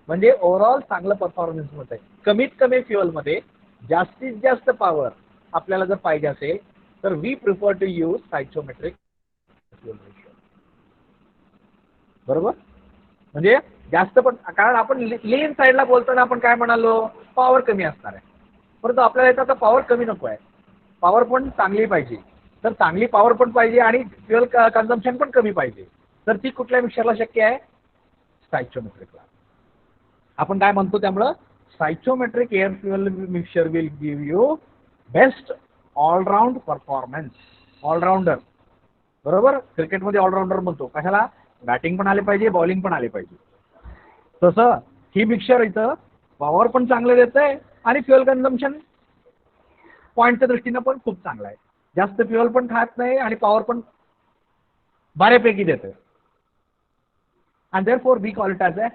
म्हणजे ओव्हरऑल चांगलं परफॉर्मन्स होत आहे. कमीत कमी फ्युएलमध्ये जास्तीत जास्त पॉवर आपल्याला जर पाहिजे असेल तर we prefer to use stoichiometric fuel ratio. बरोबर. म्हणजे जास्त पण, कारण आपण लीन साईडला बोलताना आपण काय म्हणालो, पॉवर कमी असणार आहे, परंतु आपल्याला इथं आता पॉवर कमी नको आहे, पॉवर पण चांगली पाहिजे. तर चांगली पॉवर पण पाहिजे आणि फ्युएल कन्झम्पशन पण कमी पाहिजे. तर ती कुठल्या मिक्सरला शक्य आहे, सायक्लोमेट्रिकला. आपण काय म्हणतो त्यामुळं stoichiometric air fuel mixture will give you best allround performance. Allrounder. बरोबर. क्रिकेटमध्ये ऑलराऊंडर म्हणतो कशाला, बॅटिंग पण आले पाहिजे, बॉलिंग पण आले पाहिजे. तसं ही मिक्सचर इथं पॉवर पण चांगलं देत आहे आणि फ्युएल कन्झम्पशन पॉईंटच्या दृष्टीनं पण खूप चांगलं आहे. जास्त फ्युएल पण खात नाही आणि पॉवर पण बऱ्यापैकी देते. and therefore we call it as a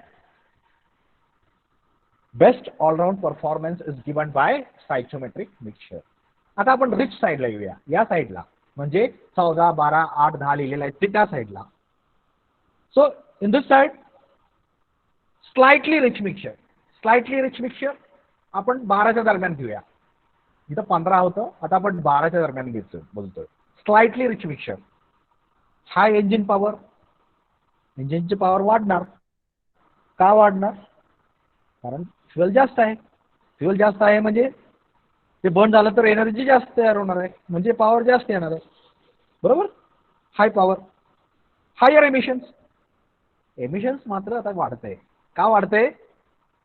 best all-round performance is given by stoichiometric mixture. आता आपण रिच साईडला येऊया. या साईडला म्हणजे 14, 12, 8, 10 लिहिलेला आहे ते त्या साईडला. So in this side slightly rich mixture. Slightly rich mixture आपण 12च्या दरम्यान घेऊया. इथं 15 होतं, आता आपण 12च्या दरम्यान घ्यायचं बोलतोय. Slightly rich mixture. High engine power. इंजिनची पॉवर वाढणार. का वाढणार, कारण फ्युएल जास्त आहे. फ्युएल जास्त आहे म्हणजे ते बर्न झालं तर एनर्जी जास्त तयार होणार आहे, म्हणजे पॉवर जास्त येणार आहे. बरोबर. High power, higher emissions. Emissions मात्र आता वाढतंय. का वाढतंय,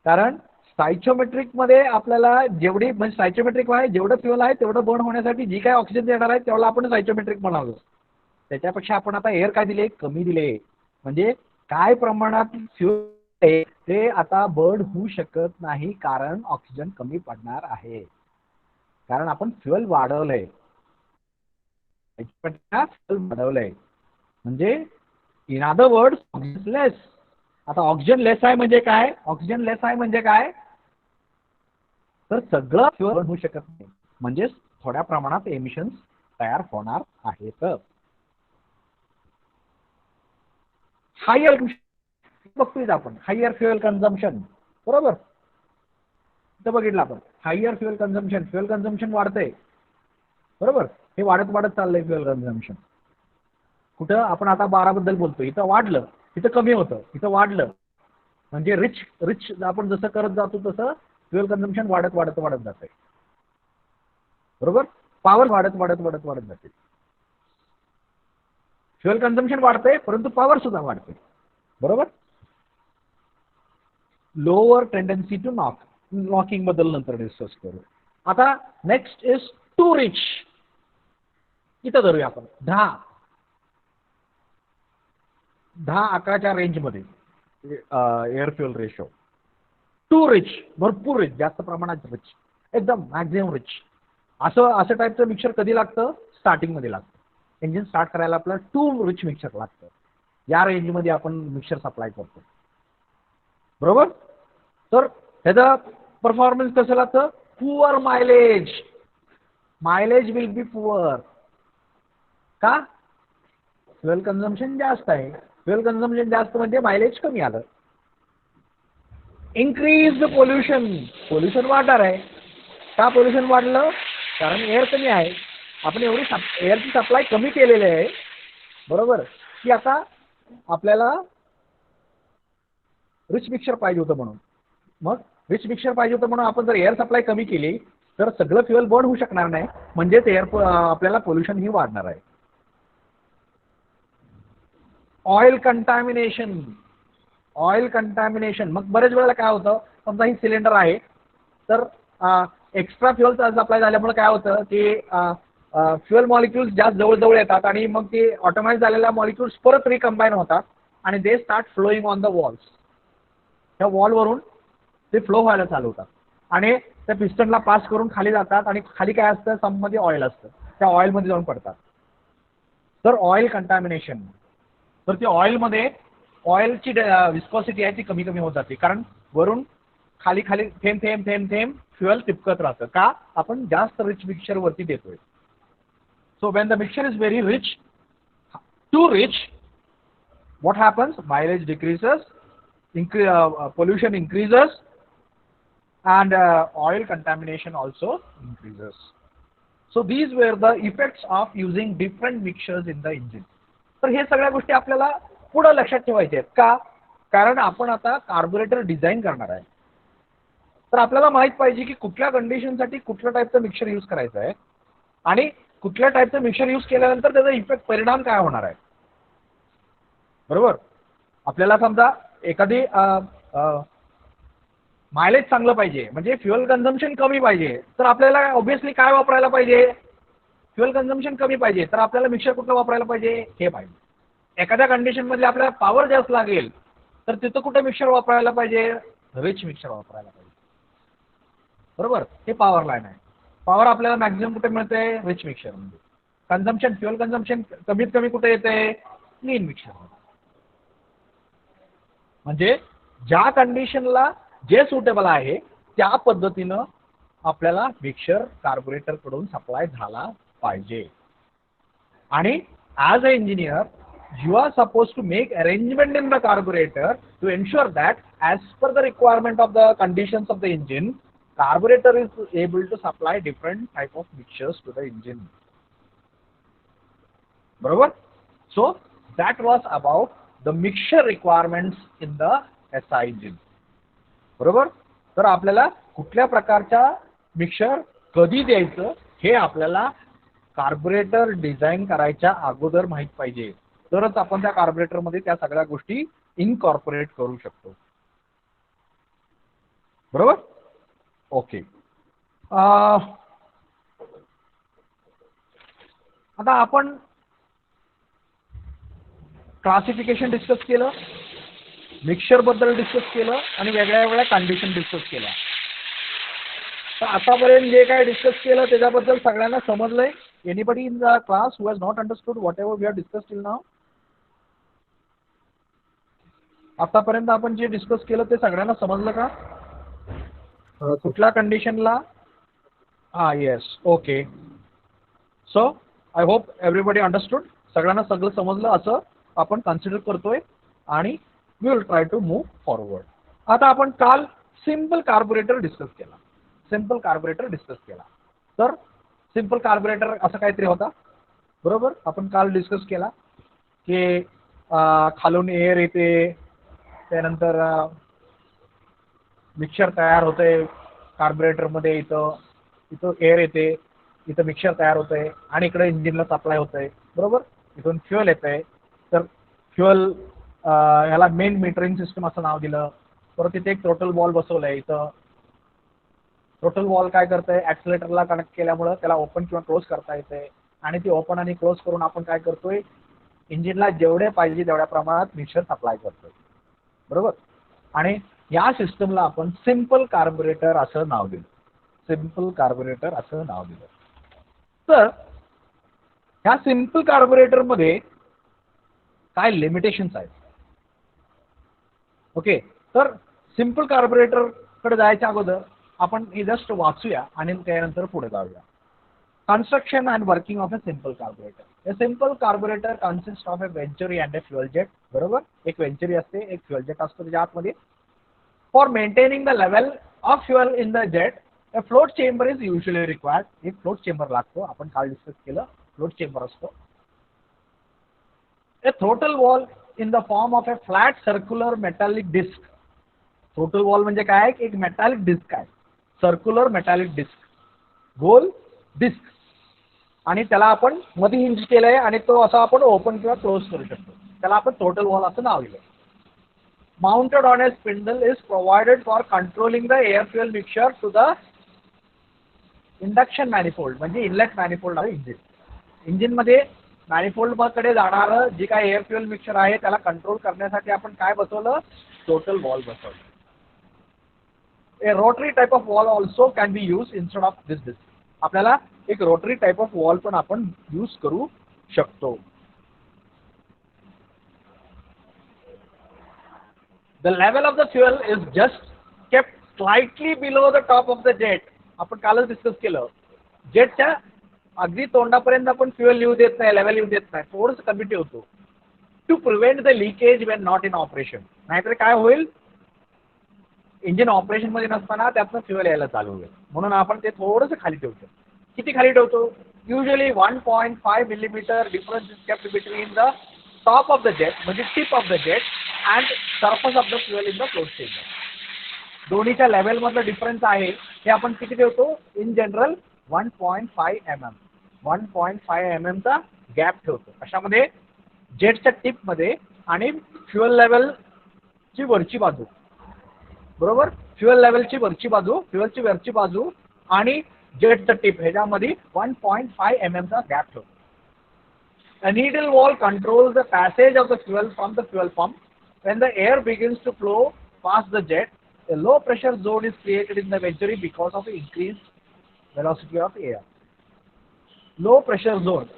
कारण स्टायचियोमेट्रिक मध्ये आपल्याला जेवढी, म्हणजे स्टायचियोमेट्रिक आहे जेवढं फ्युएल आहे तेवढं बर्न होण्यासाठी जी काय ऑक्सिजन देणार आहे तेवढा आपण स्टायचियोमेट्रिक म्हणालो. त्याच्यापेक्षा आपण आता एअर काय दिले, कमी दिले. म्हणजे काय प्रमाणात फ्युएल ते आता बर्न होऊ शकत नाही, कारण ऑक्सिजन कमी पडणार आहे, कारण आपण फ्युएल वाढवलंय. वाढवलंय म्हणजे इन अदर वर्ड्स ऑक्सिजन लेस. आता ऑक्सिजन लेस आहे म्हणजे काय, ऑक्सिजन लेस आहे म्हणजे काय, तर सगळं फ्युएल बर्न होऊ शकत नाही, म्हणजे थोड्या प्रमाणात एमिशन्स तयार होणार आहेत. हायर बघतोय आपण, हायर फ्युएल कन्झम्पशन. बरोबर. इथं बघितलं आपण higher fuel consumption. Fuel consumption वाढतंय. बरोबर. हे वाढत वाढत चाललंय फ्युएल कन्झम्पशन. कुठं आपण आता 12 बद्दल बोलतोय, इथं वाढलं, इथं कमी होतं, इथं वाढलं. म्हणजे रिच रिच आपण जसं करत जातो तसं फ्युएल कन्झम्पशन वाढत वाढत वाढत जाते. बरोबर. पॉवर वाढत वाढत वाढत वाढत जाते. फ्युएल कन्झम्पशन वाढतंय परंतु पॉवर सुद्धा वाढते. बरोबर. Lower tendency to knock. Knocking बद्दल नंतर डिस्कस करू. आता नेक्स्ट इज टू रिच. इथं धरूया आपण 10-11च्या रेंजमध्ये air fuel ratio. Too rich, भरपूर रिच, जास्त प्रमाणात रिच, एकदम मॅक्झिमम रिच. असं टाईपचं मिक्सचर कधी लागतं, स्टार्टिंगमध्ये लागतं. इंजिन स्टार्ट करायला आपल्याला टू रिच मिक्सचर लागतं. या रेंजमध्ये आपण मिक्सचर सप्लाय करतो. बरोबर. तर ह्याचा परफॉर्मन्स कसं लागतं, poor mileage. Mileage will be poor. का, फ्युएल कन्झम्पशन जास्त आहे. फ्युएल कन्झम्पशन जास्त म्हणजे मायलेज कमी आलं. Increase the pollution. पोल्युशन वाढणार आहे. का पोल्युशन वाढलं, कारण एअर कमी आहे. आपण एवढी एअरची सप्लाय कमी केलेली आहे. बरोबर, की आता आपल्याला रिच मिक्सचर पाहिजे होतं म्हणून. मग रिच मिक्सचर पाहिजे होतं म्हणून आपण जर एअर सप्लाय कमी केली तर सगळं फ्युएल बर्न होऊ शकणार नाही, म्हणजेच एअर आपल्याला पोल्युशन ही वाढणार आहे. Oil contamination. Oil contamination. मग बरेच वेळेला काय होतं, समजा ही सिलेंडर आहे तर एक्स्ट्रा फ्युएल सप्लाय झाल्यामुळे काय होतं की फ्युएल मॉलिक्युल्स जास्त जवळ येतात आणि मग ते ऑटोमाइज झालेल्या मॉलिक्युल्स परत रिकंबाईन होतात आणि they start flowing on the walls. त्या वॉलवरून ते फ्लो व्हायला चालू होतात आणि त्या पिस्टनला पास करून खाली जातात आणि खाली काय असतं, सम्पमध्ये ऑइल असतं, त्या ऑइलमध्ये जाऊन पडतात. तर ऑइल कंटॅमिनेशन. तर ती ऑइलमध्ये ऑइलची विस्कॉसिटी आहे ती कमी कमी होत जाते, कारण वरून खाली खाली थेंब थेंब थेंब थेंब फ्युएल चिपकत राहतं. का? आपण जास्त रिच मिक्सचर वरती देतोय. So when the mixture is very rich, too rich, what happens? Mileage decreases, pollution increases, and oil contamination also increases. So these were the effects of using different mixtures in the engine. तर हे सगळ्या गोष्टी आपल्याला पुढे लक्षात ठेवायच्या आहेत. का? कारण आपण आता कार्बोरेटर डिझाईन करणार आहे. तर आपल्याला माहित पाहिजे की कुठल्या कंडिशनसाठी कुठल्या टाईपचं मिक्सचर यूज करायचं आहे आणि कुठल्या टाईपचं मिक्सचर यूज केल्यानंतर त्याचा इफेक्ट परिणाम काय होणार आहे. बरोबर. आपल्याला समजा एखादी मायलेज चांगलं पाहिजे, म्हणजे फ्युएल कन्झम्पशन कमी पाहिजे, तर आपल्याला ऑब्व्हियसली काय वापरायला पाहिजे? फ्युएल कन्झम्पशन कमी पाहिजे तर आपल्याला मिक्सचर कुठलं वापरायला पाहिजे? हे पाहिजे. एखाद्या कंडिशनमध्ये आपल्याला पॉवर जास्त लागेल तर तिथं कुठे मिक्सचर वापरायला पाहिजे? रिच मिक्सचर वापरायला पाहिजे. बरोबर. हे पॉवर लाईन आहे. पॉवर आपल्याला मॅक्झिमम कुठे मिळते? रिच मिक्सचर मध्ये. कन्झम्पशन, फ्युएल कन्झम्पशन कमीत कमी कुठे येते? लीन मिक्सचर मध्ये. म्हणजे ज्या कंडिशनला जे सुटेबल आहे त्या पद्धतीनं आपल्याला मिक्सचर कार्बोरेटर कडून सप्लाय झाला पाहिजे. आणि as a engineer you are supposed to make arrangement in the carburetor to ensure that as per the requirement of the conditions of the engine, carburetor is able to supply different type of mixtures to the engine. बरोबर. So that was about the mixture requirements in the SI engine. बरोबर. तर आपल्याला कुठल्या प्रकारच्या mixture कधी द्यायचं हे आपल्याला कार्बोरेटर डिझाईन करायच्या अगोदर माहित पाहिजे, तरच आपण त्या कार्बोरेटर मध्ये त्या सगळ्या गोष्टी इनकॉर्पोरेट करू शकतो. बरोबर. ओके. आता आपण क्लासिफिकेशन डिस्कस केलं, मिक्सचर बद्दल डिस्कस केलं आणि वेगळ्या वेगळ्या कंडिशन डिस्कस केल्या. तर आतापर्यंत जे काय डिस्कस केलं त्याच्याबद्दल सगळ्यांना समजलंय? Anybody in the class who has not understood whatever we have discuss till now? आतापर्यंत आपण जे डिस्कस केलं ते सगळ्यांना समजलं का? कुठल्या कंडिशनला? Yes. Okay. So I hope everybody understood. सगळ्यांना सगळं समजलं असं आपण कन्सिडर करतोय आणि we will try to move forward. आता आपण काल सिंपल कार्बोरेटर डिस्कस केला. सिंपल कार्बोरेटर डिस्कस केला. तर सिंपल कार्बोरेटर असं काहीतरी होता. बरोबर. आपण काल डिस्कस केला की खालून एअर येते, त्यानंतर मिक्सचर तयार होते कार्बोरेटरमध्ये, इथं एअर येते, इथं मिक्सचर तयार होतंय आणि इकडे इंजिनला सप्लाय होतंय. बरोबर. इथून फ्युएल येतंय. तर फ्युएल ह्याला मेन मीटरिंग सिस्टम असं नाव दिलं. परत इथे एक टोटल वॉल बसवलंय. इथं टोटल वॉल काय करतंय? ऍक्सिलेटरला कनेक्ट केल्यामुळे त्याला ओपन किंवा क्लोज करता येते आणि ती ओपन आणि क्लोज करून आपण काय करतोय? इंजिनला जेवढे पाहिजे तेवढ्या प्रमाणात मिक्सचर सप्लाय करतोय. बरोबर. आणि या सिस्टमला आपण सिंपल कार्बोरेटर असं नाव दिलं. सिंपल कार्बोरेटर असं नाव दिलं. तर ह्या सिंपल कार्बोरेटर मध्ये काय लिमिटेशन्स आहेत? ओके. तर सिंपल कार्बोरेटर कडे जायच्या अगोदर आपण हे जस्ट वाचूया आणि त्यानंतर पुढे जाऊया. Construction and working of a simple carburetor. A simple carburetor consists of a venturi and a fuel jet. बरोबर. एक वेंचुरी असते, एक फ्युएल जेट असतो त्याच्या आतमध्ये. For maintaining the level of fuel in the jet, a float chamber is usually required. एक float chamber लागतो. आपण काल डिस्कस केलं, फ्लोट चेंबर असतो. A throttle valve in the form of a flat circular metallic disc. Throttle valve म्हणजे काय? एक metallic disk आहे. सर्क्युलर मेटॅलिक डिस्क, गोल डिस्क, आणि त्याला आपण मध्ये हिंज केलंय आणि तो असा आपण ओपन किंवा क्लोज करू शकतो. त्याला आपण टोटल वॉल असं नाव दिलं. Mounted on a spindle is provided for controlling the air fuel mixture to the induction manifold. म्हणजे इनलेट मॅनिफोल्ड आहे इंजिन. इंजिन मध्ये मॅनिफोल्ड कडे जाणारं जे काय एअर फ्युएल मिक्सचर आहे त्याला कंट्रोल करण्यासाठी आपण काय बसवलं? टोटल वॉल बसवलं. A rotary type of wall also can be used instead of this disc. आपल्याला एक रोटरी टाइप ऑफ वॉल पण आपण यूज करू शकतो. the level of the fuel is just kept slightly below the top of the jet. आपण कालच discuss केलं, जेटच्या अगदी तोंडापर्यंत आपण फ्युएल येऊ देत नाही, लेवल येऊ देत नाही, थोडंसं कमी ठेवतो to prevent the leakage when not in operation. नाहीतर काय होईल, इंजिन ऑपरेशन मध्ये नसताना त्यातनं फ्युएल यायला चालू होईल. म्हणून आपण ते थोडंसं खाली ठेवतो. किती खाली ठेवतो? Usually 1.5 millimetre difference is kept between the top of the jet, म्हणजे tip of the jet, and surface of the fuel in the close chamber. दोन्हीच्या लेवल मधला डिफरन्स आहे हे आपण किती ठेवतो? In general 1.5 mm. 1.5 mm चा गॅप ठेवतो. कशामध्ये? जेटच्या टिप मध्ये आणि फ्युएल लेवलची वरची बाजू, बरोबर? फ्युएल लेवलची वरची बाजू, फ्युएलची वरची बाजू आणि जेटचं टिप ह्याच्यामध्ये 1.5 mm चा गॅप ठेवतो. A needle valve controls the passage of the fuel from the fuel pump. When the air begins to flow past the jet, a low pressure zone is created in the venturi because of the increased velocity of air. Low pressure zone.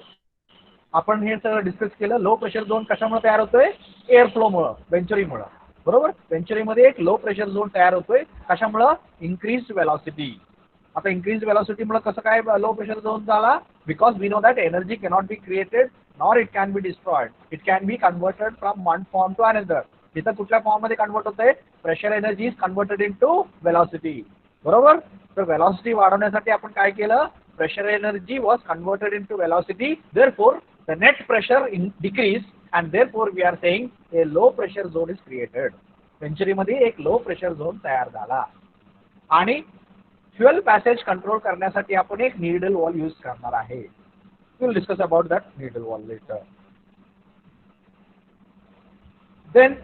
आपण हे सगळं discuss केलं. Low pressure zone कशामुळे तयार होतोय? Air फ्लोमुळं, वेंचुरीमुळं, बरोबर? वेंचुरीमध्ये एक low pressure zone तयार होतोय. कशामुळं? Increased velocity. आता इन्क्रीज वेलॉसिटीमुळे कसं काय लो प्रेशर झोन झाला? Because we know that energy cannot be created nor it can be destroyed. It can be converted from one form to another. तिथं कुठल्या फॉर्म मध्ये कन्वर्ट होतंय? Pressure energy is converted in to velocity, बरोबर? तर velocity वाढवण्यासाठी आपण काय केलं? Pressure energy was converted in to velocity. Therefore the net pressure decreased and therefore we are saying a low pressure zone is created. Venturi मध्ये एक low pressure zone तयार झाला. आणि फ्युएल पॅसेज कंट्रोल करण्यासाठी आपण एक नीडल वॉल यूज करणार आहे. We will discuss about that needle valve later. Then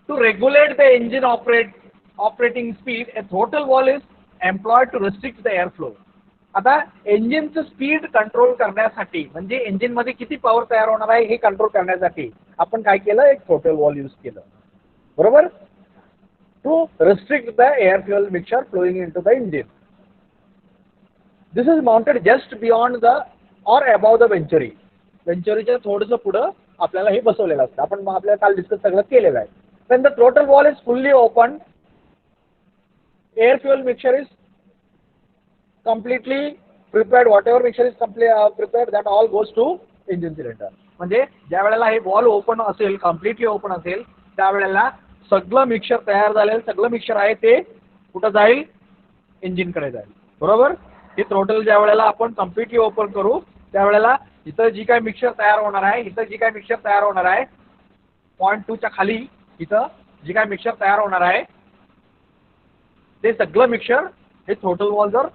to regulate the engine operating speed, a throttle valve is employed to restrict the air flow. आता इंजिनचं speed control करण्यासाठी, म्हणजे engine मध्ये किती power तयार होणार आहे हे कंट्रोल करण्यासाठी आपण काय केलं? एक थ्रोटल वॉल यूज केलं, बरोबर? To restrict the air fuel mixture flowing into the engine. This is mounted just beyond the or above the venturi. वेंचुरीच्या थोडंसं पुढं आपल्याला हे बसवलेलं असतं. आपण आपल्याला काल डिस्कस सगळं केलेलं आहे. When the throttle valve is fully open, air fuel mixture is completely prepared. Whatever mixture is prepared, that all goes to engine cylinder. म्हणजे ज्या वेळेला हे वॉल्व ओपन असेल, कम्प्लिटली ओपन असेल, त्यावेळेला सगळं मिक्सचर तयार झालेलं सगळं मिक्सचर आहे ते कुठं जाईल? इंजिनकडे जाईल, बरोबर? हे थ्रोटल ज्या वेळेला आपण कम्प्लिटली ओपन करू त्यावेळेला इथं जी काय मिक्सचर तयार होणार आहे, इथं जी काय मिक्सचर तयार होणार आहे, 0.2 च्या खाली इथं जी काय मिक्सचर तयार होणार आहे ते सगळं मिक्सचर हे थ्रोटल वॉल जर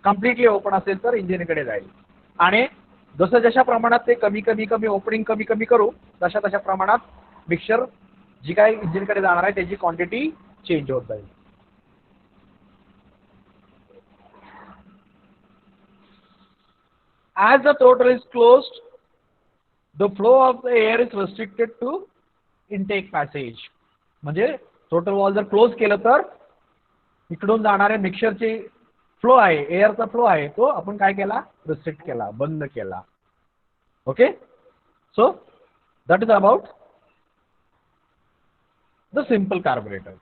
कम्प्लिटली ओपन असेल तर इंजिनकडे जाईल. आणि जसं जशा प्रमाणात ते कमी ओपनिंग कमी करू तशा प्रमाणात मिक्सचर जी काय इंजिनकडे जाणार आहे त्याची क्वांटिटी चेंज होत जाईल. As the throttle is closed, the flow of the air is restricted to intake passage. म्हणजे throttle valve जर क्लोज केलं तर इकडून जाणारे मिक्सचरची फ्लो आहे, एअरचा फ्लो आहे, तो आपण काय केला? रिस्ट्रिक्ट केला, बंद केला. Okay, so that is about the simple carburettor,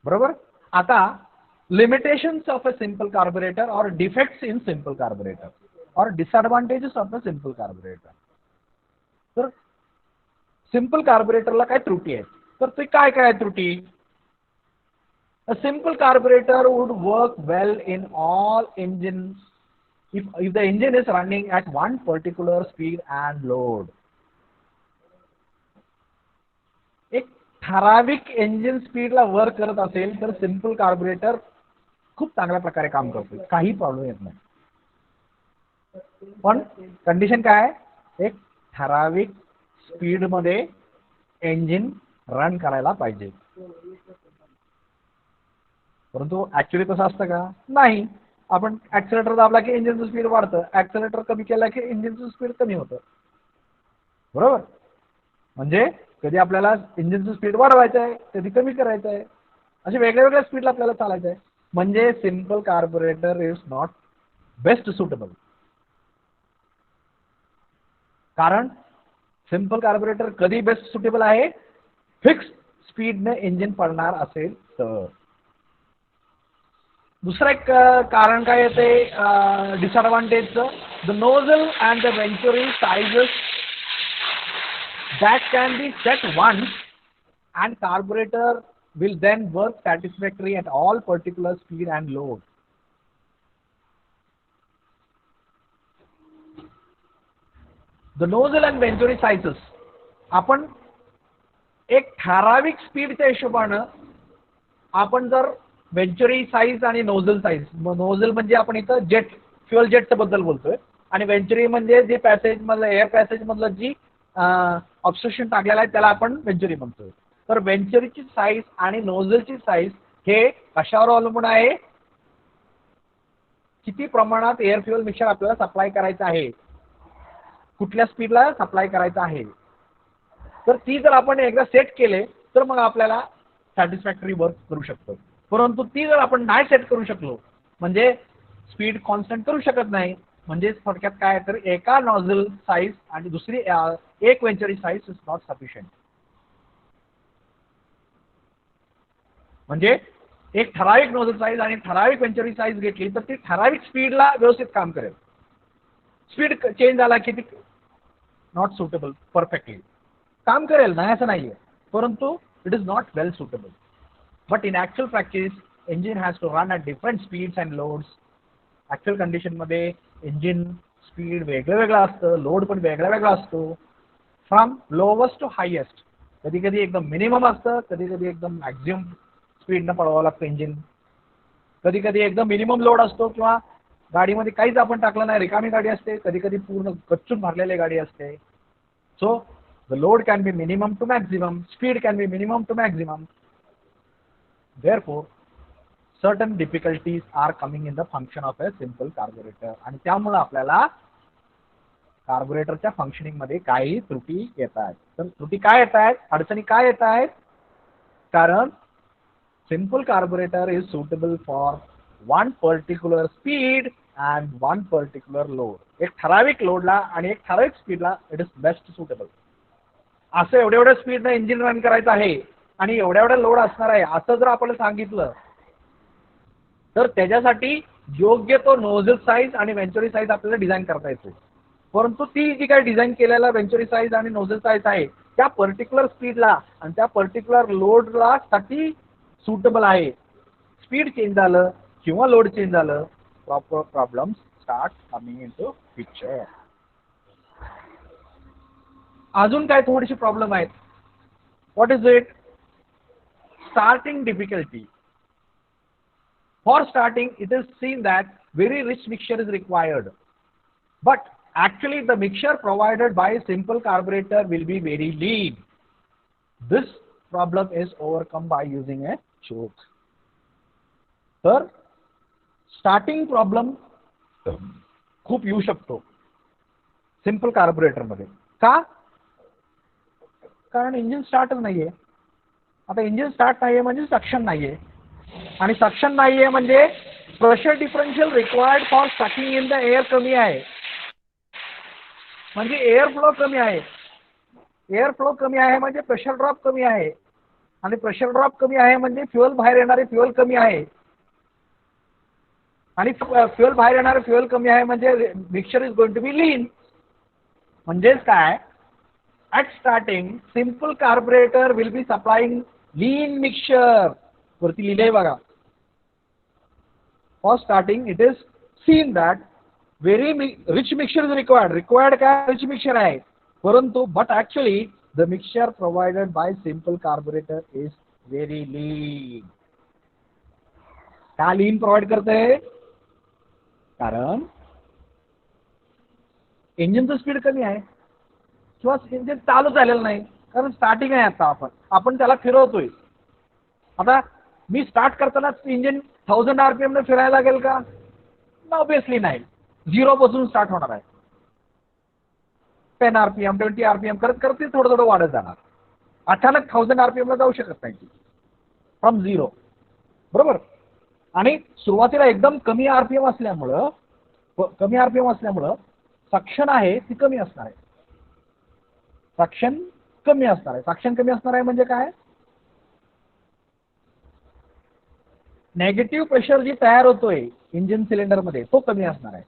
बरोबर? आता limitations of a simple carburettor और डिफेक्ट्स इन सिंपल कार्बोरेटर और disadvantages of the simple carburettor. तर सिंपल कार्बोरेटरला काय त्रुटी आहेत? तर ते काय काय त्रुटी? A simple carburetor would work well in all engines if the engine is running at one particular speed and load. एक ठराविक इंजिन स्पीडला वर्क करत असेल तर सिंपल कार्बोरेटर खूप चांगल्या प्रकारे काम करतो, काही प्रॉब्लेम येत नाही. पण कंडिशन काय आहे? एक ठराविक स्पीड मध्ये इंजिन रन करायला पाहिजे. परंतु ऍक्च्युअली तसं असतं का? नाही. आपण ऍक्सिलेटर दाबला की इंजिनचं स्पीड वाढतं, ऍक्सिलेटर कमी केला की इंजिनचं स्पीड कमी होतं, बरोबर? म्हणजे कधी आपल्याला इंजिनचं स्पीड वाढवायचं आहे, कधी कमी करायचं आहे, असे वेगळ्या स्पीडला आपल्याला चालायचं आहे. म्हणजे simple carburettor is not best suitable. कारण सिंपल कार्बोरेटर कधी बेस्ट सुटेबल आहे? फिक्स स्पीडने इंजिन पळणार असेल तर. दुसरं एक कारण काय येते डिसएडव्हान्टेजचं, the nozzle and the venturi sizes that can be set once and carburetor will then work satisfactory at all particular speed and load. The nozzle and venturi sizes, आपण एक ठराविक स्पीडच्या हिशोबानं आपण जर वेंच्युरी साईज आणि नोझल साईज, नोझल म्हणजे आपण इथं जेट फ्युअल जेटच्या बद्दल बोलतोय आणि वेंच्युरी म्हणजे जे पॅसेज मधलं एअर पॅसेज मधलं जी ऑब्स्ट्रक्शन टाकलेलं आहे त्याला आपण वेंच्युरी म्हणतोय. तर वेंच्युरीची साईज आणि नोझलची साईज हे कशावर अवलंबून आहे, किती प्रमाणात एअर फ्युअल मिक्सचर आपल्याला सप्लाय करायचं आहे, कुठल्या स्पीडला सप्लाय करायचं आहे. तर ती जर आपण एकदा सेट केले तर मग आपल्याला सॅटिस्फॅक्टरी वर्क करू शकतो. परंतु ती जर आपण नाही सेट करू शकलो म्हणजे स्पीड कॉन्स्टंट करू शकत नाही, म्हणजे थोडक्यात काय तर एका नॉझल साईज आणि दुसरी एक venturi size is not sufficient. म्हणजे एक ठराविक नोझल साईज आणि ठराविक वेंच्युरी साईज घेतली तर ती ठराविक स्पीडला व्यवस्थित काम करेल. स्पीड चेंज झाला की ती नॉट सुटेबल परफेक्टली काम करेल, नाही असं नाहीये, परंतु it is not well suitable. But in actual practice engine has to run at different speeds and loads. Actual कंडिशनमध्ये इंजिन स्पीड वेगळं वेगळं असतं, लोड पण वेगळा वेगळा असतो, फ्रॉम लोवेस्ट टू हायेस्ट. कधी कधी एकदम मिनिमम असतं, कधी कधी एकदम मॅक्झिमम स्पीडनं पळवावं लागतं इंजिन. कधी कधी एकदम मिनिमम लोड असतो किंवा गाडीमध्ये काहीच आपण टाकलं नाही, रिकामी गाडी असते, कधी कधी पूर्ण कच्चून भरलेली गाडी असते. So the load can be minimum to maximum, speed can be minimum to maximum. Therefore, certain difficulties are coming in the function of a simple carburetor. आणि त्यामुळे आपल्याला कार्बोरेटरच्या फंक्शनिंग मध्ये काही त्रुटी येत आहेत. तर त्रुटी काय येत आहेत, अडचणी काय येत आहेत, कारण simple carburettor is suitable for one particular speed and one particular load. एक ठराविक लोडला आणि एक ठराविक स्पीडला इट इज बेस्ट सुटेबल. असं एवढ्या स्पीडनं इंजिन रन करायचं आहे आणि एवढ्या लोड असणार आहे असं जर आपल्याला सांगितलं तर त्याच्यासाठी योग्य तो नोझल साईज आणि वेंच्युरी साईज आपल्याला डिझाईन करता येतो. परंतु ती जी काही डिझाईन केलेला वेंच्युरी साईज आणि नोझल साईज आहे त्या पर्टिक्युलर स्पीडला आणि त्या पर्टिक्युलर लोडला साठी सुटेबल आहे. स्पीड चेंज झालं किंवा लोड चेंज झालं, problem start coming into picture. अजून काय थोडीशी प्रॉब्लेम आहेत. What is it? Starting difficulty. For starting, it is seen that very rich mixture is required, but actually the mixture provided by simple carburetor will be very lean. This problem is overcome by using a choke. तर starting problem खूप येऊ शकतो simple carburettor मध्ये. का? कारण engine स्टार्टच नाहीये. आता engine start नाहीये म्हणजे सक्शन नाहीये, आणि सक्शन नाहीये म्हणजे pressure differential required for sucking in the air कमी आहे, म्हणजे एअर फ्लो कमी आहे. एअर फ्लो कमी आहे म्हणजे प्रेशर ड्रॉप कमी आहे, आणि प्रेशर ड्रॉप कमी आहे म्हणजे फ्युअल बाहेर येणारे फ्युअल कमी आहे, आणि फ्युअल बाहेर येणारे फ्युअल कमी आहे म्हणजे mixture is going to be lean. म्हणजेच काय, at starting simple carburetor will be supplying lean mixture. वरती लिहिले बघा. For starting it is seen that very rich mixture is required. Required काय rich mixture आहे, परंतु but actually the mixture provided by simple carburetor is very lean. का lean provide करते? कारण इंजिनचं speed कमी आहे किंवा इंजिन चालू झालेलं नाही, कारण स्टार्टिंग आहे. आता आपण त्याला फिरवतोय. आता मी स्टार्ट करताना इंजिन 1000 RPM ने फिरायला लागेल का? ऑब्विसली नाही. 0 पासून स्टार्ट होणार आहे. 10 RPM 20 RPM करत करत थोडं थोडं वाढत जाणार. अचानक 1000 RPM ला जाऊ शकत नाही फ्रॉम 0. बरोबर. आणि सुरुवातीला एकदम कमी आरपीएम असल्यामुळं सक्शन आहे ती कमी असणार आहे. सक्शन कमी असणार आहे म्हणजे काय, नेगेटिव्ह प्रेशर जी तयार होतोय इंजिन सिलेंडर मध्ये तो कमी असणार आहे.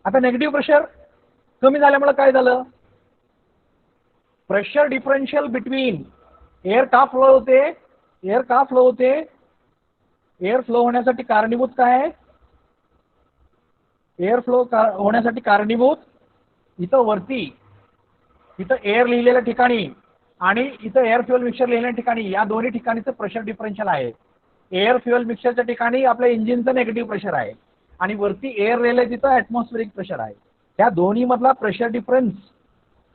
आता नेगेटिव्ह प्रेशर कमी झाल्यामुळे काय झालं, प्रेशर डिफरन्शियल बिटवीन एअर का फ्लो होते, एअर फ्लो होण्यासाठी कारणीभूत काय आहे, एअर फ्लो होण्यासाठी कारणीभूत इथं वरती इथं एअर लिहिलेल्या ठिकाणी आणि इथं एअर फ्युएल मिक्सचर लिहिलेल्या ठिकाणी या दोन्ही ठिकाणीचं प्रेशर डिफरन्शियल आहे. एअर फ्युएल मिक्सचरच्या ठिकाणी आपल्या इंजिनचं नेगेटिव्ह प्रेशर आहे आणि वरती एअर लिहिलंय तिथं ऍटमॉस्फेरिक प्रेशर आहे. त्या दोन्ही मधला प्रेशर डिफरन्स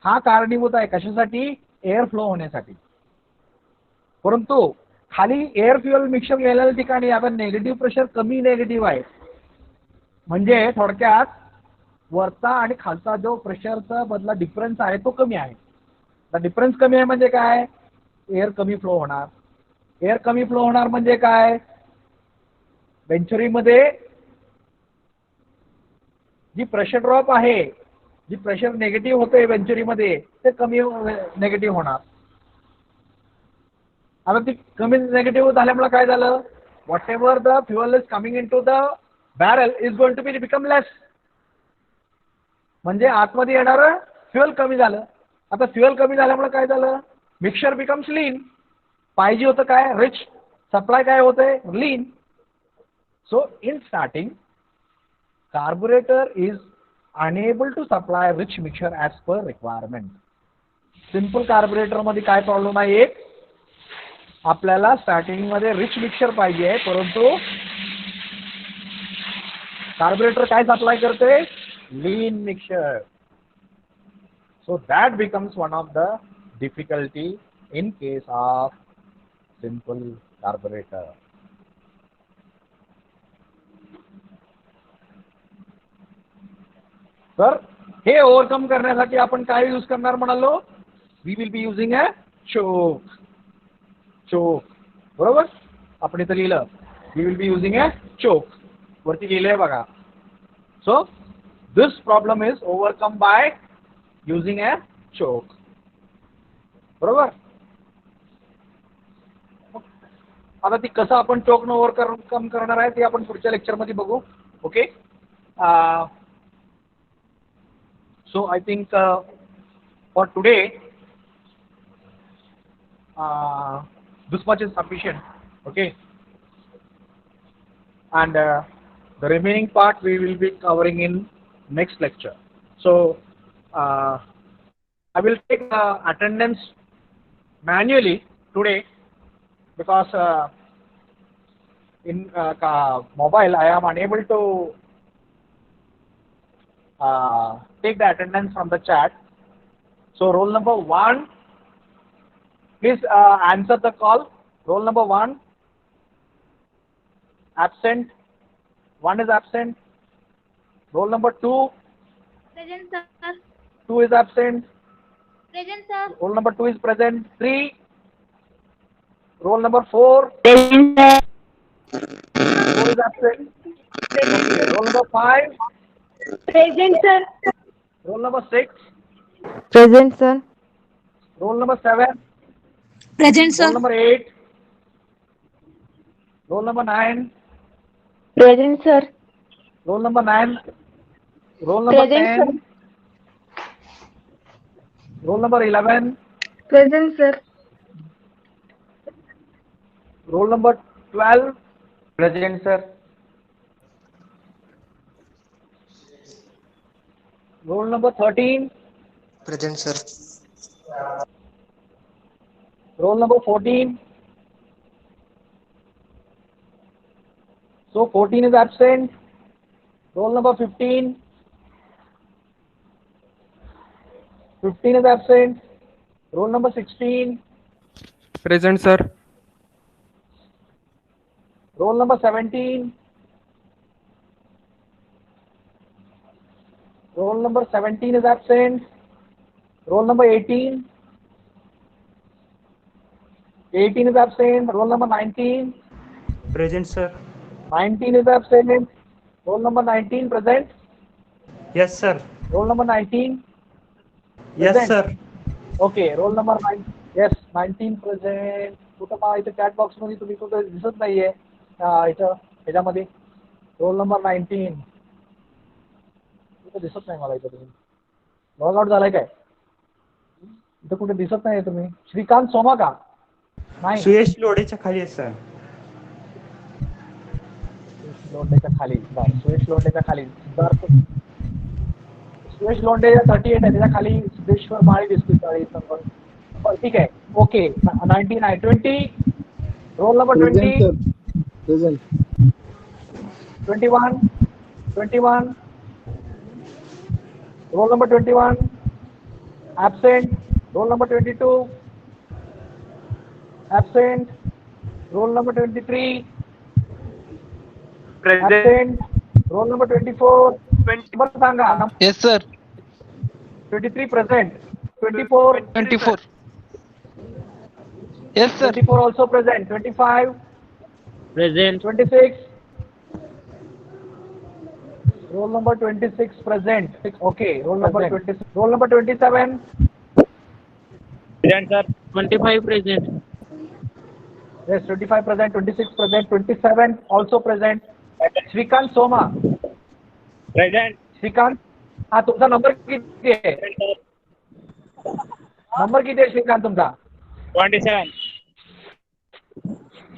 हा कारणीभूत आहे कशासाठी, एअर फ्लो होण्यासाठी. परंतु खाली एअर फ्युएल मिक्सचर लिहिलेल्या ठिकाणी आता नेगेटिव्ह प्रेशर कमी नेगेटिव्ह आहे, म्हणजे थोडक्यात वरचा आणि खालचा जो प्रेशरचा मधला डिफरन्स आहे तो कमी आहे. डिफरन्स कमी आहे म्हणजे काय, एअर कमी फ्लो होणार. एअर कमी फ्लो होणार म्हणजे काय, वेंचुरीमध्ये जी प्रेशर ड्रॉप आहे, जी प्रेशर नेगेटिव्ह होते वेंचुरीमध्ये ते कमी नेगेटिव्ह होणार. आता ती कमी नेगेटिव्ह झाल्यामुळे काय झालं, whatever the fuel is coming into the barrel is going to be become less. म्हणजे आतमध्ये येणारं फ्युएल कमी झालं. आता फ्युएल कमी झाल्यामुळे काय झालं, मिक्सचर बिकम्स लीन. पाहिजे होतं काय, रिच, सप्लाय काय होतंय, lean. So in starting carburetor is unable to supply rich mixture as per requirement. Simple carburettor मध्ये काय प्रॉब्लेम आहे, एक आपल्याला स्टार्टिंग मध्ये रिच मिक्सचर पाहिजे आहे, परंतु कार्बोरेटर काय सप्लाय करते, lean mixture. So that becomes one of the difficulty in case of simple carburettor. तर हे ओव्हरकम करण्यासाठी आपण काय यूज करणार म्हणालो, we will be using a choke. बरोबर, आपण इथं लिहिलं we will be using a choke, वरती लिहिलंय बघा. So this problem is overcome by using a choke. बरोबर. आता ती कसं आपण चोकनं ओव्हरकम करणार आहे ते आपण पुढच्या लेक्चरमध्ये बघू. Okay. So I think for today this much is sufficient. Okay, and the remaining part we will be covering in next lecture. So I will take attendance manually today because in mobile I am unable to take the attendance from the chat. So roll number 1, please answer the call. Roll number 1 absent, 1 is absent. Roll number 2, Present, sir. 2 is absent. Present, sir. Roll number 2 is present. 3. Roll number 4, Present, sir. 4 is absent. Okay. Roll number 5. Present, sir. Roll number 6. Present, sir. Roll number 7. Present, sir. Roll number 8. Roll number 9. Present, sir. Roll number 9. Roll number Present, 10. Roll number 11. Present, sir. Roll number 12. Present, sir. Roll number 13. Present, sir. Roll number 14. So 14 is absent. Roll number 15. 15 is absent. Roll number 16. Present, sir. Roll number 17. Roll number 17 is absent. Roll number 18. 18 is absent. Roll number 19. Present, sir. 19 is absent. Roll number 19 present. Yes, sir. Roll number 19. Yes, Present. sir. Okay roll number 9 yes 19 present. कुठं पहा इथे chat box मध्ये तुम्ही कुठं दिसत नाहीये इथं ह्याच्यामध्ये रोल नंबर 19 कुठं दिसत नाही मला इथं. तुम्ही लॉग आउट झालाय काय? इथं कुठे दिसत नाही तुम्ही. श्रीकांत सोमा का? नाही सुयश लोडेच्या खाली आहे सर. सुरेश लोंढेच्या खाली. बरं सुरेश लोंढेच्या खाली सिद्धार्थ. सुरेश लोंढे 38 आहे त्याच्या खाली सिद्धेश्वर माळी दिसतो 40 नंबर. बरं ठीक आहे ओके 19 आहे 20 roll number 20 Present. 21 21 roll number 21 absent. Roll number 22 absent. Roll number 23 absent. Roll number 24 number सांगा. Yes sir. 23 present. 24 24. Yes sir. 24 also present. 25 present. 26 roll number 26 present. Okay, roll number 26. Roll number 27 present sir. 25 present. yes 25 present. 26 present. 27 also present. Shrikant Soma. Present. Shrikant हा तुमचा number किती आहे? Number किती आहे श्रीकांत तुमचा? 27.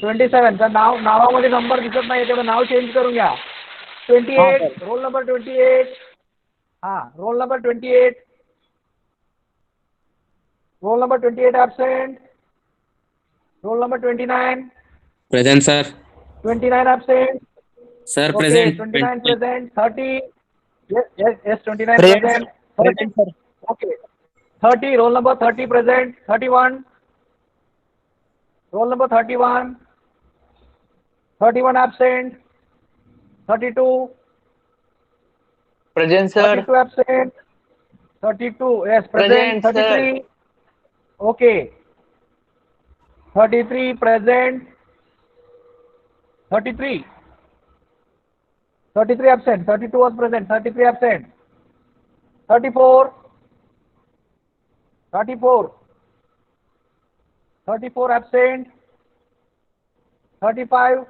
27. तर नावामध्ये नंबर दिसत नाही तेवढं नाव चेंज करून घ्या. 28 रोल नंबर 28 हा roll number 28 roll number 28 absent. Roll number 29 Present, sir. 29 absent. Sir, Okay, present. 29 present. 30 yes 29 Present, present. sir. 30 Present, sir. okay 30 roll number 30 present. 31 roll number 31 31 absent. 32 present sir. 32 absent. 32 yes present. Present, sir. 33 okay 33 present. 33 absent. 32 was present. 33 absent. 34 absent. 35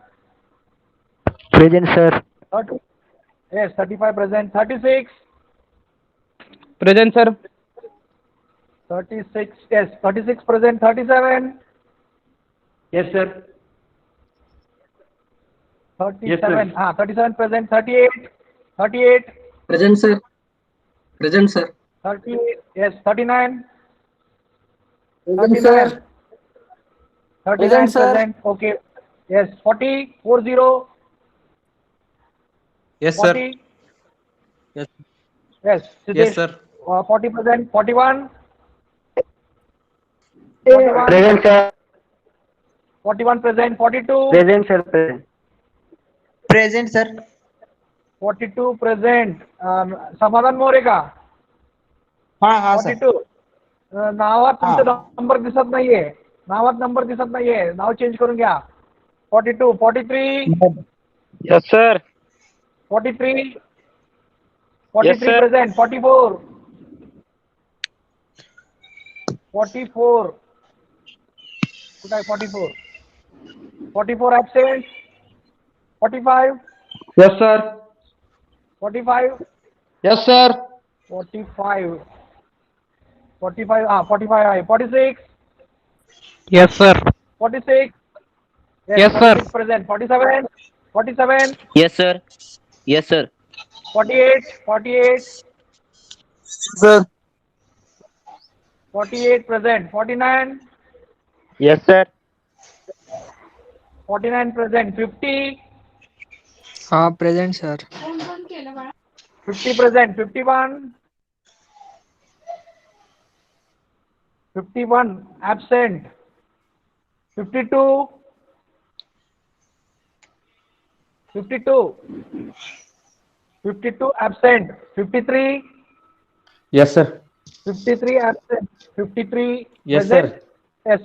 present sir. 30 yes 35 present. 36 present sir. 36 yes 36 present. 37 yes sir. 37 ah 37 present. 38 Present, sir. Present, sir. 38 yes 39 Present, sir. 39 present. Okay yes 40 yes sir. 40 Yes. yes yes Siddesh, sir. 40 present. 41 present sir. 41 present. 42 present sir. Present. Present sir. 42 present. समाधान मोरे का? हा हा sir. 42 नावात तुमचा number दिसत नाहीये. नाव change करून घ्या. 42 43 yes sir. 43 Yes, sir. present. 44 कुठं आहे 44 44 absent. 45 yes sir. 45 yes sir. 45 आहे. 46 yes sir. 46 Yes, sir. 46 present. 47 yes sir. Yes sir. 48 Sir. 48 present. 49 yes sir. 49 present. 50 हा present sir. 50 present. 51 absent. 52 absent. 53 yes sir. 53 absent. 53 Yes, present. sir. Yes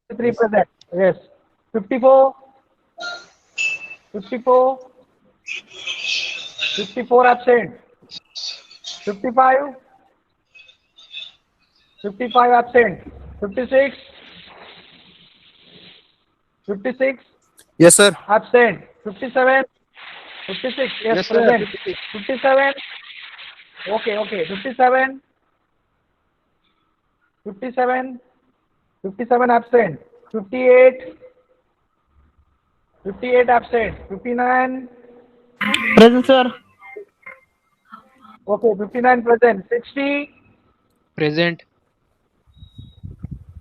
53 present. Yes 54 absent. 55 55 absent. 56. 56 Yes, sir. absent. 57. 56. Yes, Yes, sir. present. 57. Okay. 57. 57. 57 absent. 58. 58 absent. 59. Present, sir. Okay, 59 present. 60. Present.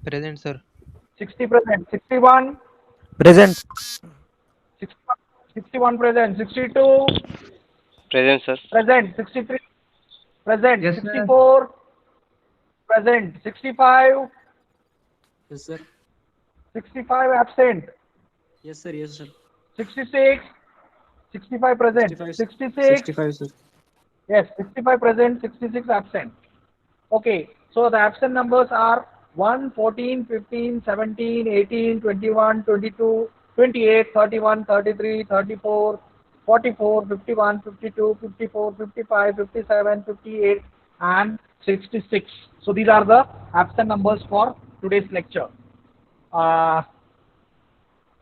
Present, sir. 60 present. 61. Present. 61, 61 present. 62 Present, sir. present. 63 present. Yes, sir. 64 present. 65. Yes, sir. 65 absent. Yes, sir. Yes, sir. 66. 65 present. 66. 65, sir. Yes, 65 present. 66 absent. Okay, so the absent numbers are 1, 14, 15, 17, 18, 21, 22, 28, 31, 33, 34, 44, 51, 52, 54, 55, 57, 58, and 66. So these are the absent numbers for today's lecture.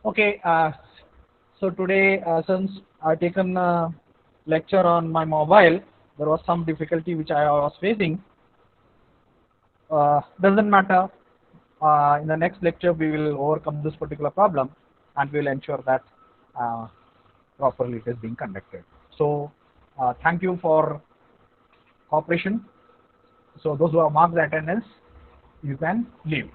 Okay, so today, since I've taken a lecture on my mobile, there was some difficulty which I was facing. Doesn't matter. In the next lecture, we will overcome this particular problem and we will ensure that properly it is being conducted. So, thank you for cooperation. So, those who have marked the attendance, you can leave.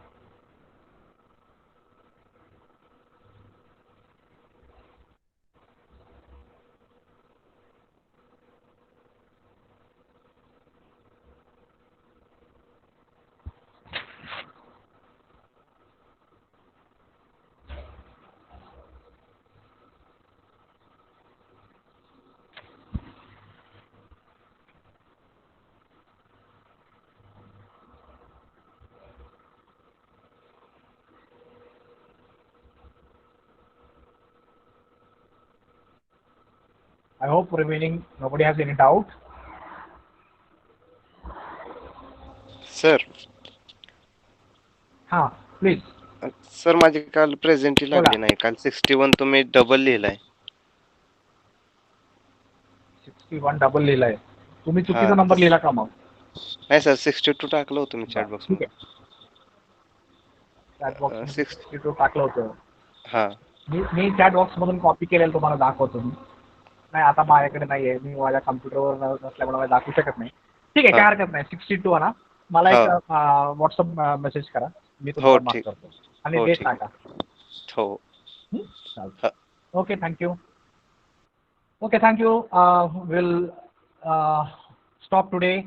I hope remaining nobody has any doubt. Sir Please. Sir माझी काल प्रेझेंटही लागली नाही. काल 61 तुम्ही double लिहिलाय. 61 double लिहिलाय. तुम्ही चुकीचा हा, number लिहिला का मग? नाही सर 62 टाकलं होतं मी चॅट बॉक्स ठीक मध्ये. आहे. चॅट बॉक्स मध्ये 6 62 टाकलं होतं. हा मी चॅट बॉक्स मधून कॉपी केलेलं तुम्हाला दाखवतो मी. नाही आता माझ्याकडे नाहीये, मी माझ्या कम्प्युटरवर नसल्यामुळे मला दाखवू शकत नाही. ठीक आहे, काय हरकत नाही. 62 ना, मला एक व्हॉट्सअप मेसेज करा, मी हो तुम्हाला मार्क ठीक करतो आणि हो डेट ठीक टाका. हो चालतं. Okay, thank you. Okay, thank you. We'll stop today.